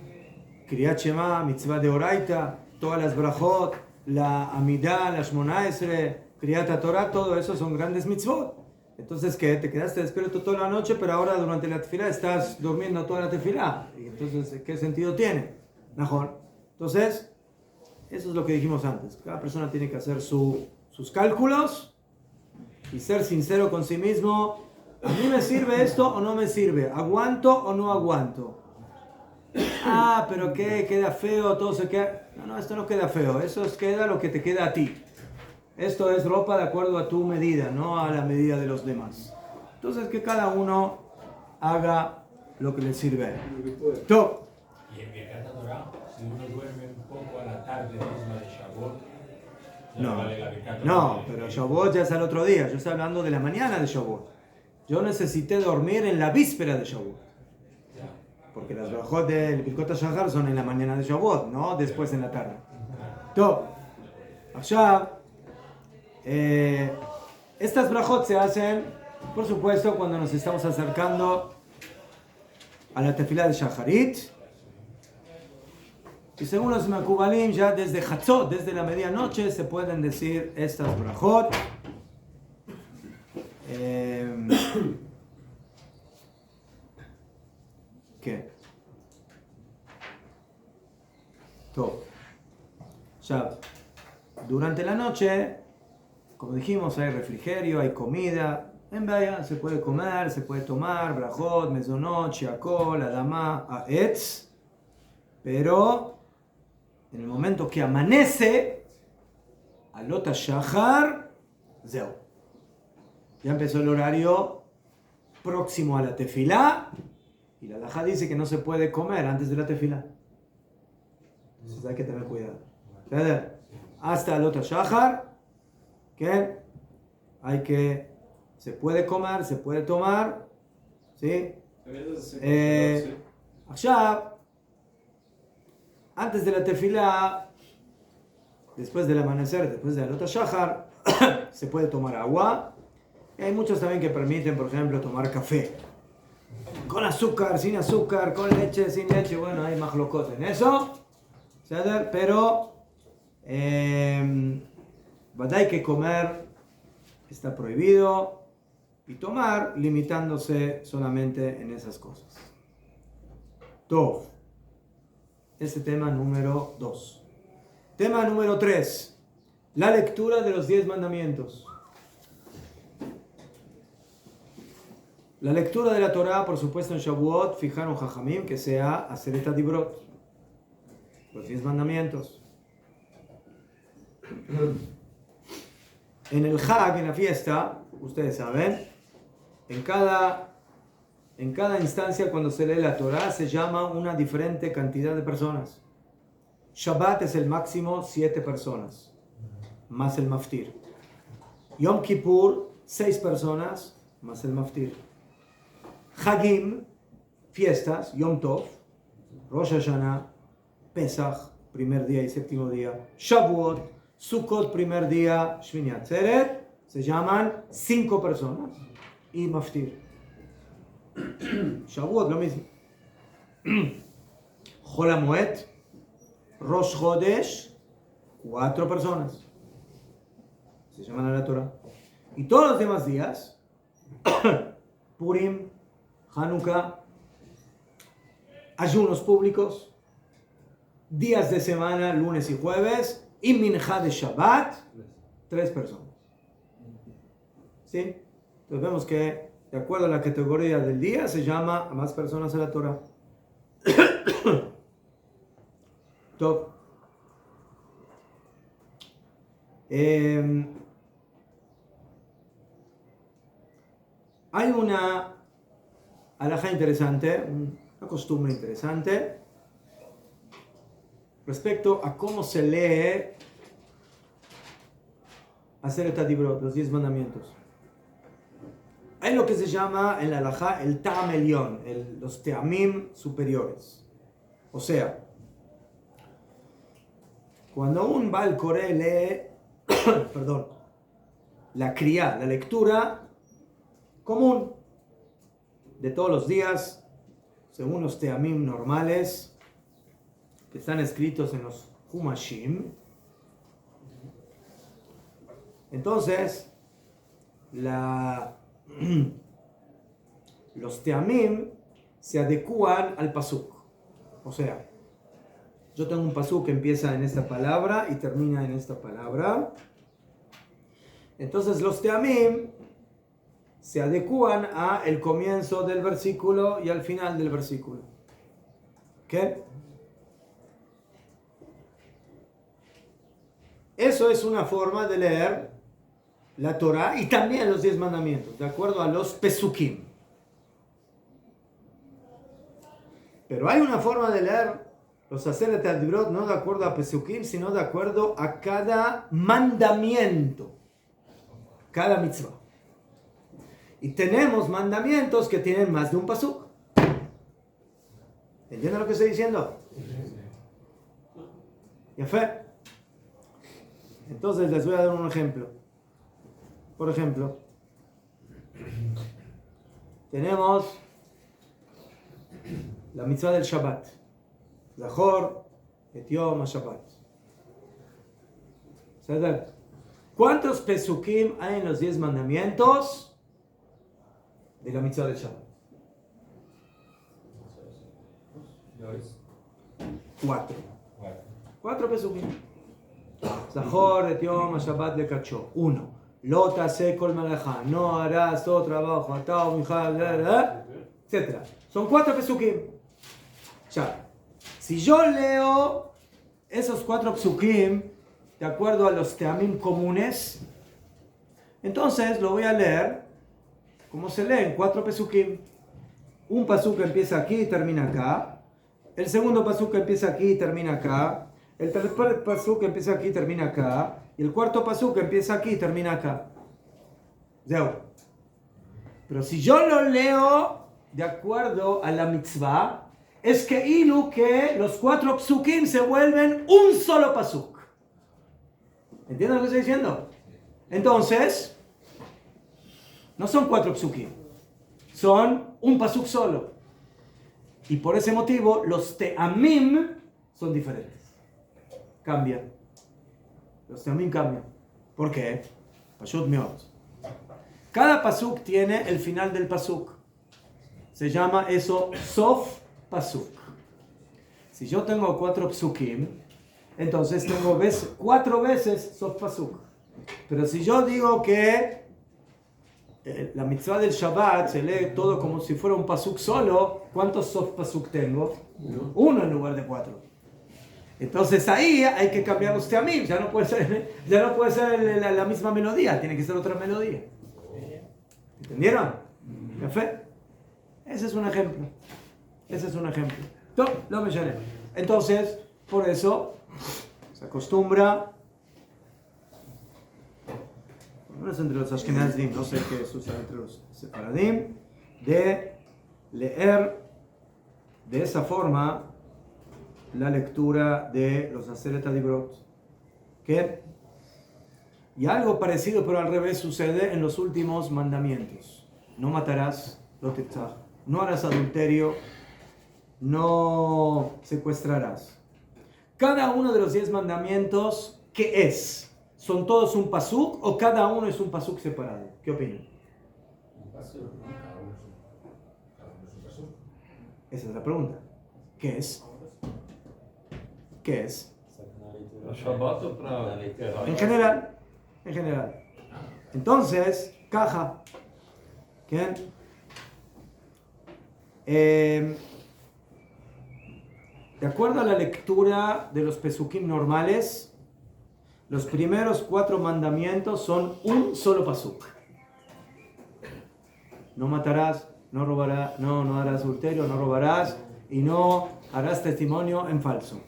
Kriyat Shema, mitzvah de Oraita, todas las brajot, la Amidah, la Shmona Esre, Kriyat HaTorah, todo eso son grandes mitzvot. Entonces, ¿qué? Te quedaste despierto toda la noche, pero ahora durante la tefilá estás durmiendo toda la tefilá. Y entonces, ¿qué sentido tiene? Mejor. Entonces, eso es lo que dijimos antes. Cada persona tiene que hacer sus cálculos y ser sincero con sí mismo. ¿A mí me sirve esto o no me sirve? ¿Aguanto o no aguanto? Pero ¿qué? Queda feo, todo se queda... No, esto no queda feo. Eso queda lo que te queda a ti. Esto es ropa de acuerdo a tu medida, no a la medida de los demás. Entonces, que cada uno haga lo que le sirve. Top. Y en Birkat HaTorah, si uno duerme un poco a la tarde misma de Shavuot, No, vale la Birkat no, HaTorah. pero Shavuot ya es al otro día. Yo estoy hablando de la mañana de Shavuot. Yo necesité dormir en la víspera de Shavuot. Porque las brajot del Birkot HaShachar son en la mañana de Shavuot, no después en la tarde. Top. Allá. Estas brajot se hacen, por supuesto, cuando nos estamos acercando a la tefilá de Shacharit. Y según los Makubalim, ya desde Hatzot, desde la medianoche, se pueden decir estas brajot. ¿Qué? Todo. Ya, durante la noche, como dijimos, hay refrigerio, hay comida. En Bahía se puede comer, se puede tomar, brajot, mezonot, shiakol, adamá, aetz. Pero en el momento que amanece, alot hashachar, zeu. Ya empezó el horario próximo a la tefilá. Y la halajá dice que no se puede comer antes de la tefilá. Entonces hay que tener cuidado. Hasta alot hashachar, que se puede comer, se puede tomar, ¿sí? Allá, antes de la tefilá, después del amanecer, después de alot hashachar, se puede tomar agua. Y hay muchos también que permiten, por ejemplo, tomar café. Con azúcar, sin azúcar, con leche, sin leche. Bueno, hay majlokot en eso. Pero hay que comer está prohibido y tomar limitándose solamente en esas cosas. Tov. Ese tema número 2. Tema número 3. La lectura de los 10 mandamientos. La lectura de la Torá, por supuesto, en Shavuot, fijaron Jajamim que sea Aseret HaDibrot. los 10 mandamientos. En el Hag, en la fiesta, ustedes saben, en cada instancia cuando se lee la Torah se llama una diferente cantidad de personas. Shabbat es el máximo 7 personas, más el maftir. Yom Kippur, 6 personas, más el maftir. Hagim, fiestas, Yom Tov, Rosh Hashanah, Pesach, primer día y séptimo día, Shavuot, Sukkot, primer día, Shmini Atzeret, se llaman 5 personas y maftir. Shavuot, lo mismo. Chol HaMoed, Rosh Chodesh, 4 personas. Se llaman a la Torah. Y todos los demás días, Purim, Hanukkah, ayunos públicos, días de semana, lunes y jueves, y Minjá de Shabbat, 3 personas. ¿Sí? Entonces vemos que, de acuerdo a la categoría del día, se llama a más personas a la Torah. Top. Hay una halajá interesante, una costumbre interesante respecto a cómo se lee Aseret HaDibrot, los 10 mandamientos. Hay lo que se llama en la halajá el Ta'am Elyon, los Teamim superiores. O sea, cuando un Baal Koré lee, perdón, la kriá, la lectura común de todos los días, según los Teamim normales que están escritos en los Humashim, entonces los Teamim se adecúan al pasuk. O sea, yo tengo un pasuk que empieza en esta palabra y termina en esta palabra. Entonces los Teamim se adecúan a el comienzo del versículo y al final del versículo. ¿Qué? Eso es una forma de leer la Torah y también los 10 mandamientos, de acuerdo a los pesukim. Pero hay una forma de leer los Aseret HaDibrot no de acuerdo a pesukim, sino de acuerdo a cada mandamiento, cada mitzvah. Y tenemos mandamientos que tienen más de un pasuk. ¿Entienden lo que estoy diciendo? ¿Ya fue? Entonces les voy a dar un ejemplo. Por ejemplo, tenemos la mitzvah del Shabbat. Zachor et Yom HaShabbat. ¿Cuántos pesukim hay en los 10 mandamientos de la mitzvah del Shabbat? 4 pesukim. Zachor et Yom HaShabbat lekacho. 1. Lo taseh kol malachá. No harás todo trabajo. Atao, mijal, etc. Son 4 pesukim. Ya. Si yo leo esos 4 pesukim de acuerdo a los teamim comunes, entonces lo voy a leer como se lee en 4 pesukim. Un pasuk empieza aquí y termina acá. El segundo pasuk empieza aquí y termina acá. El tercer pasuk empieza aquí y termina acá. Y el cuarto pasuk empieza aquí y termina acá. Zeu. Pero si yo lo leo de acuerdo a la mitzvah, es que los 4 psukim se vuelven un solo pasuk. ¿Entienden lo que estoy diciendo? Entonces, no son 4 psukim, son un pasuk solo. Y por ese motivo, los teamim son diferentes. Cambian. Los teamim cambian. ¿Por qué? Pashut meot. Cada pasuk tiene el final del pasuk. Se llama eso sof pasuk. Si yo tengo 4 psukim, entonces tengo 4 veces sof pasuk. Pero si yo digo que la mitzvah del Shabbat se lee todo como si fuera un pasuk solo, ¿cuántos sof pasuk tengo? 1 en lugar de 4. Entonces ahí hay que cambiar los teamim, ya no puede ser la misma melodía, tiene que ser otra melodía. ¿Entendieron? ¿Fe? Ese es un ejemplo. No me llame. Entonces, por eso se acostumbra, por lo menos entre los Ashkenazim, no sé qué se usa entre los Sefaradim, de leer de esa forma la lectura de los Aseret HaDibrot. ¿Qué? Y algo parecido, pero al revés, sucede en los últimos mandamientos. No matarás, no harás adulterio, no secuestrarás. Cada uno de los 10 mandamientos, ¿qué es? ¿Son todos un pasuk o cada uno es un pasuk separado? ¿Qué opinan? Esa es la pregunta. ¿Qué es? ¿Qué es? En general. Entonces, caja. ¿Quién? De acuerdo a la lectura de los pesukim normales, los primeros 4 mandamientos son un solo pasuk. No matarás, no robarás, no harás adulterio, no robarás y no harás testimonio en falso.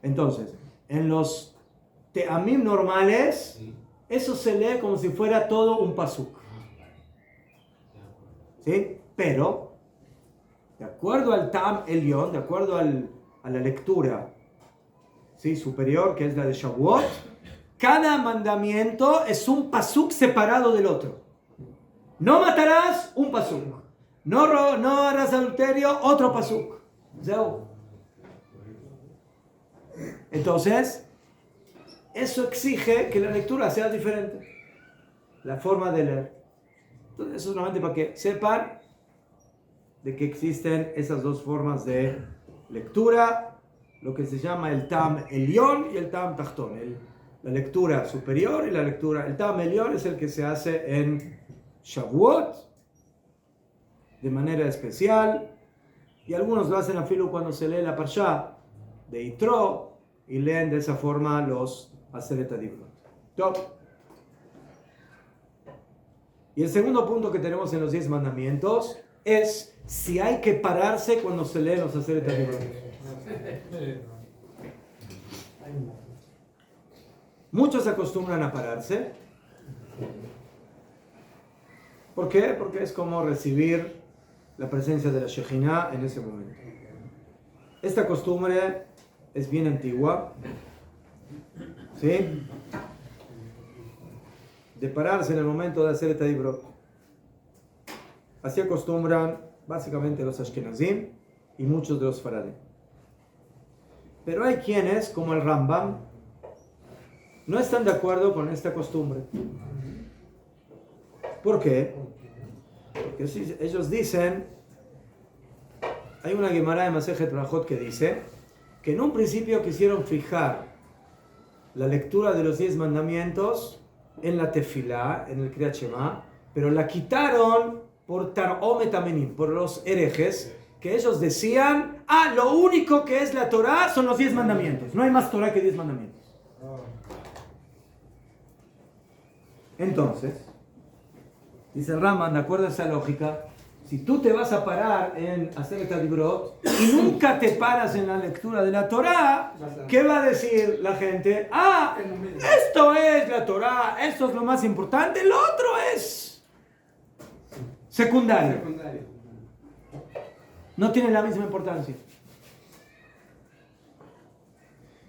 Entonces, en los teamim normales, eso se lee como si fuera todo un pasuk. ¿Sí? Pero, de acuerdo al Tam Elyon, de acuerdo a la lectura, ¿sí?, superior, que es la de Shavuot, cada mandamiento es un pasuk separado del otro. No matarás, un pasuk. No harás adulterio, otro pasuk. Entonces, eso exige que la lectura sea diferente. La forma de leer. Entonces, eso solamente para que sepan de que existen esas dos formas de lectura, lo que se llama el Tam Elyon y el Tam Tachtón. La lectura superior y la lectura... El Tam Elyon es el que se hace en Shavuot, de manera especial, y algunos lo hacen a filo cuando se lee la Parshá de Yitro, y leen de esa forma los Aseret HaDibrot. Y el segundo punto que tenemos en los 10 mandamientos es si hay que pararse cuando se leen los Aseret HaDibrot. Muchos se acostumbran a pararse. ¿Por qué? Porque es como recibir la presencia de la Shejinah en ese momento. Esta costumbre es bien antigua, ¿sí?, de pararse en el momento de hacer el Tadibrot. Así acostumbran básicamente los Ashkenazim y muchos de los Faradim. Pero hay quienes, como el Rambam, no están de acuerdo con esta costumbre. ¿Por qué? Porque si ellos dicen, hay una Gemara de Masejet Brajot que dice que en un principio quisieron fijar la lectura de los 10 mandamientos en la Tefilá, en el Kriyat Shema, pero la quitaron por Taromet Amenim, por los herejes, que ellos decían, lo único que es la Torah son los 10 mandamientos, no hay más Torah que 10 mandamientos. Entonces, dice el Rambam, de acuerdo a esa lógica, si tú te vas a parar en hacer el Tadibrot y nunca te paras en la lectura de la Torah, ¿qué va a decir la gente? Esto es la Torah, esto es lo más importante, lo otro es secundario. No tiene la misma importancia.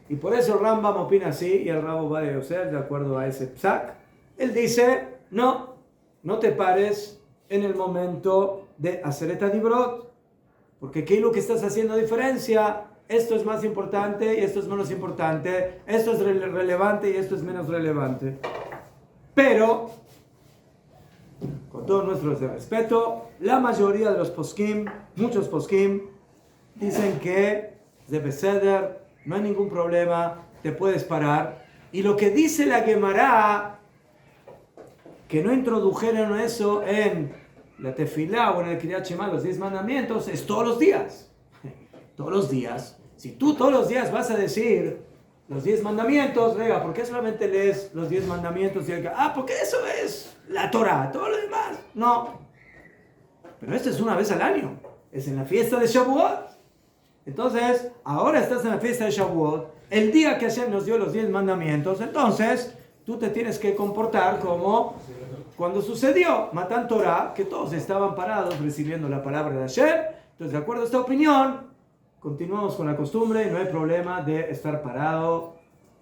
Y por eso el Rambam opina así, y el Rabo Ovadia Yosef, de acuerdo a ese psak, él dice, no te pares en el momento de hacer el Tadibrot, porque ¿qué es lo que estás haciendo diferencia? Esto es más importante y esto es menos importante, esto es relevante y esto es menos relevante. Pero, con todo nuestro respeto, la mayoría de los poskim, muchos poskim, dicen que de beseder, no hay ningún problema, te puedes parar. Y lo que dice la Gemara, que no introdujeron eso en la Tefilá o en el Kriyat Shema, los 10 mandamientos, es todos los días. Todos los días. Si tú todos los días vas a decir los 10 mandamientos, venga, ¿por qué solamente lees los 10 mandamientos? Porque eso es la Torah, todo lo demás. No. Pero esto es una vez al año. Es en la fiesta de Shavuot. Entonces, ahora estás en la fiesta de Shavuot, el día que Hashem nos dio los 10 mandamientos, entonces tú te tienes que comportar como cuando sucedió Matan Torah, que todos estaban parados recibiendo la palabra de Hashem. Entonces, de acuerdo a esta opinión, continuamos con la costumbre y no hay problema de estar parado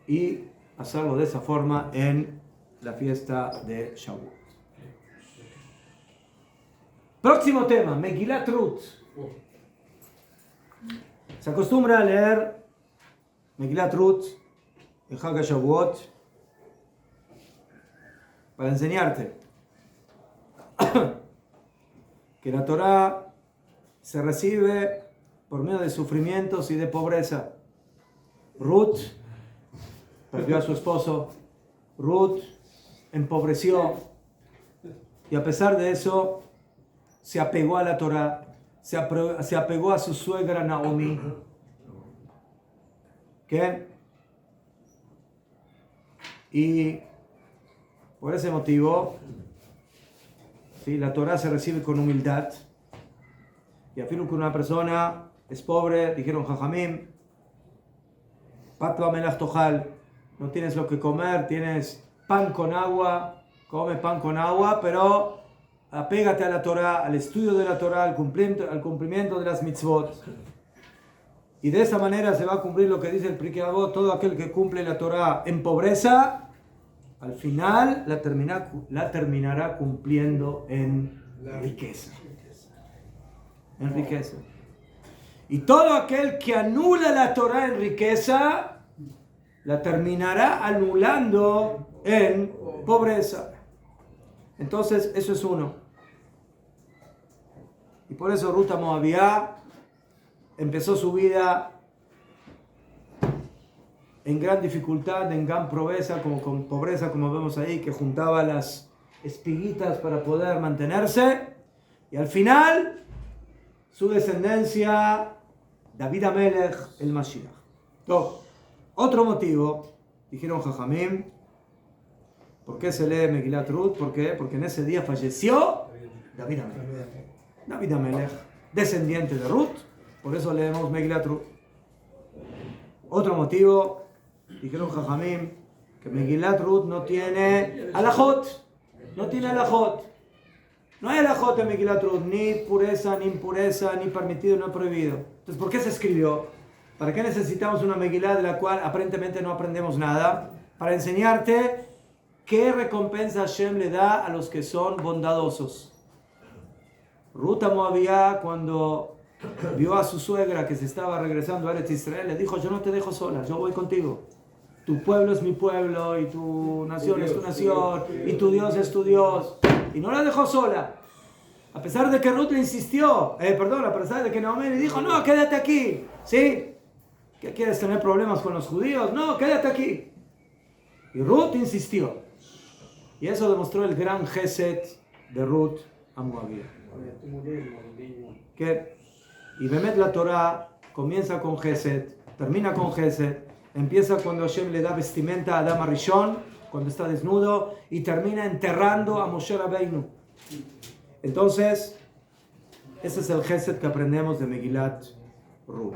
y hacerlo de esa forma en la fiesta de Shavuot. Próximo tema, Megillat Ruth. Se acostumbra a leer Megillat Ruth en Hag HaShavuot para enseñarte que la Torah se recibe por medio de sufrimientos y de pobreza. Ruth perdió a su esposo, Ruth empobreció y a pesar de eso se apegó a la Torah, se apegó a su suegra Naomi. ¿Qué? Y por ese motivo, ¿sí?, la Torah se recibe con humildad. Y afirmo que una persona es pobre, dijeron Jajamim, Patva melach tochal, no tienes lo que comer, tienes pan con agua, come pan con agua, pero apégate a la Torah, al estudio de la Torah, al cumplimiento de las mitzvot. Y de esa manera se va a cumplir lo que dice el Pirkei Avot: todo aquel que cumple la Torah en pobreza, al final la terminará cumpliendo en riqueza. En riqueza. Y todo aquel que anula la Torah en riqueza, la terminará anulando en pobreza. Entonces, eso es uno. Y por eso Ruth Moabía empezó su vida en gran dificultad, en gran pobreza, como vemos ahí, que juntaba las espiguitas para poder mantenerse. Y al final, su descendencia, David Amelech, el Mashiach. Otro motivo, dijeron Jajamim, ¿por qué se lee Megillat Ruth? ¿Por qué? Porque en ese día falleció David Amelech. David Amelech, descendiente de Ruth, por eso leemos Megillat Ruth. Otro motivo, dijeron Jajamim, que Megillat Ruth no tiene alajot. No tiene alajot. No hay alajot en Megillat Ruth, ni pureza, ni impureza, ni permitido, ni prohibido. Entonces, ¿por qué se escribió? ¿Para qué necesitamos una Megillah de la cual aparentemente no aprendemos nada? Para enseñarte qué recompensa Hashem le da a los que son bondadosos. Ruth Moabía, cuando vio a su suegra que se estaba regresando a Eretz Israel, le dijo: yo no te dejo sola, yo voy contigo. Tu pueblo es mi pueblo, y tu nación es tu nación, y tu Dios es tu Dios. Y no la dejó sola. A pesar de que Ruth le insistió, a pesar de que Naomi le dijo: no, quédate aquí. ¿Sí? ¿Qué quieres, tener problemas con los judíos? No, quédate aquí. Y Ruth insistió. Y eso demostró el gran Gesed de Ruth a Moabía. Y Bemet la Torah comienza con Gesed, termina con Gesed, empieza cuando Hashem le da vestimenta a Adam Rishon, cuando está desnudo, y termina enterrando a Moshe Rabbeinu. Entonces, ese es el Gesed que aprendemos de Megillat Ruth.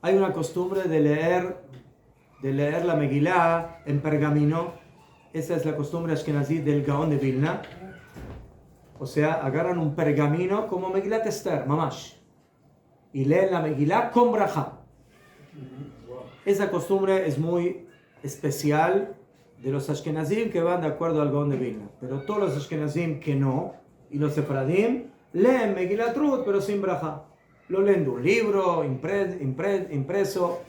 Hay una costumbre de leer la Megilá en pergamino. Esa es la costumbre ashkenazí del Gaón de Vilna. O sea, agarran un pergamino como Megillat Esther, mamash, y leen la Megilá con brajá. Esa costumbre es muy especial de los ashkenazim que van de acuerdo al Gaón de Vilna. Pero todos los ashkenazim que no, y los sefaradim, leen Megillat Ruth pero sin brajá. Lo leen de un libro impreso,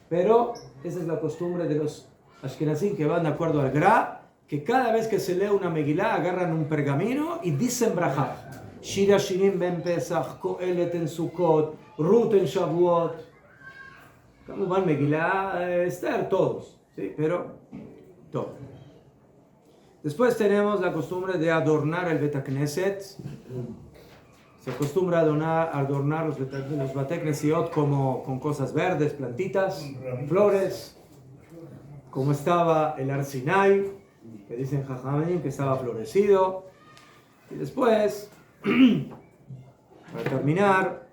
pero esa es la costumbre de los ashkenazim que van de acuerdo al Gra, que cada vez que se lee una Megilá agarran un pergamino y dicen brajá. Shira Shirim ben Pesach, Kohelet en Sukkot, Ruth en Shavuot. Como van Megilá, Esther, todos, ¿sí? Pero todo. Después tenemos la costumbre de adornar el Bet HaKnesset. Se acostumbra a adornar los Bet HaKnesiot como con cosas verdes, plantitas, flores, como estaba el Har Sinai, que dicen Jajamim que estaba florecido. Y después, para terminar,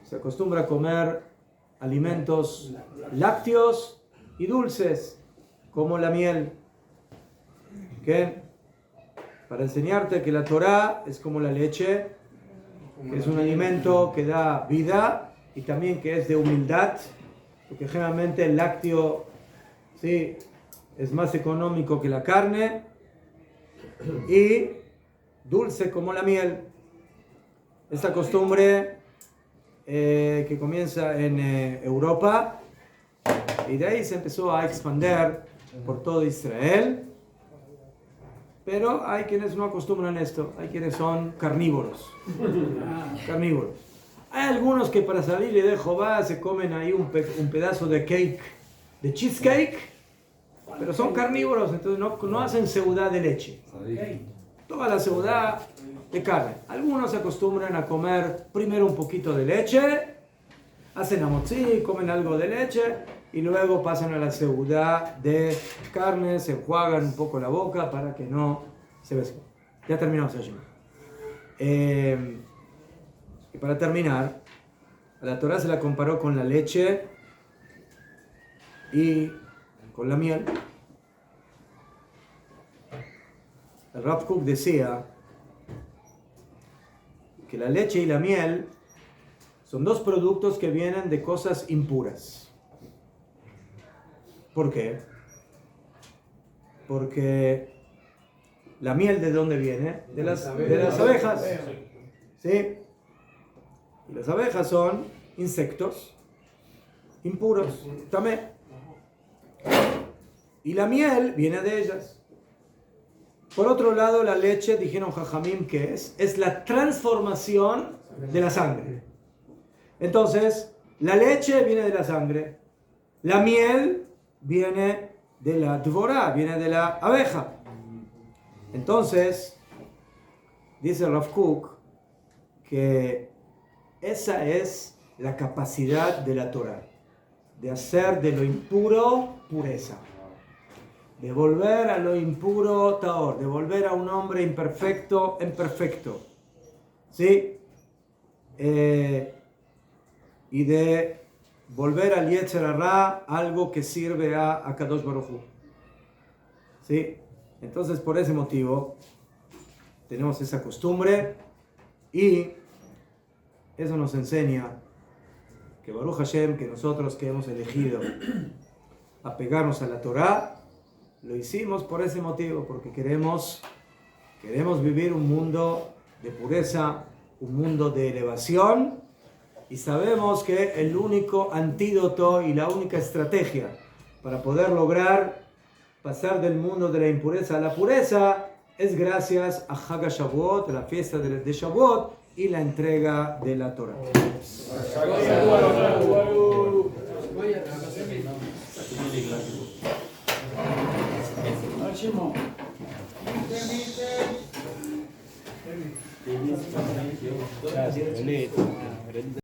se acostumbra a comer alimentos lácteos y dulces, como la miel. ¿Qué? Para enseñarte que la Torá es como la leche, que es un alimento que da vida y también que es de humildad, porque generalmente el lácteo, sí, es más económico que la carne, y dulce como la miel. Esta costumbre que comienza en Europa y de ahí se empezó a expandir por todo Israel. Pero hay quienes no acostumbran esto, hay quienes son carnívoros. Carnívoros. Hay algunos que para salir de Jehová se comen ahí un pedazo de cake, de cheesecake, pero son carnívoros, entonces no hacen seudá de leche. Toda la seudá de carne. Algunos se acostumbran a comer primero un poquito de leche, hacen amotzi, comen algo de leche y luego pasan a la seudá de carne, se enjuagan un poco la boca para que no se besen. Ya terminamos allí. Y para terminar, a la Torá se la comparó con la leche y con la miel. El Rav Kook decía que la leche y la miel son dos productos que vienen de cosas impuras. ¿Por qué? Porque la miel, ¿de dónde viene? De las abejas. ¿Sí? Y las abejas son insectos impuros también. Y la miel viene de ellas. Por otro lado, la leche, dijeron Jajamim, ¿qué es? Es la transformación de la sangre. Entonces, la leche viene de la sangre. La miel viene de la dvorá, viene de la abeja. Entonces, dice Rav Kook que esa es la capacidad de la Torá, de hacer de lo impuro pureza, de volver a lo impuro taor, de volver a un hombre imperfecto en perfecto, ¿sí? Y de volver al Yetzer Hara, algo que sirve a Kadosh Baruj Hu. ¿Sí? Entonces, por ese motivo, tenemos esa costumbre y eso nos enseña que Baruch Hashem, que nosotros que hemos elegido apegarnos a la Torá, lo hicimos por ese motivo, porque queremos vivir un mundo de pureza, un mundo de elevación. Y sabemos que el único antídoto y la única estrategia para poder lograr pasar del mundo de la impureza a la pureza es gracias a Hag HaShavuot, la fiesta de Shavuot y la entrega de la Torah.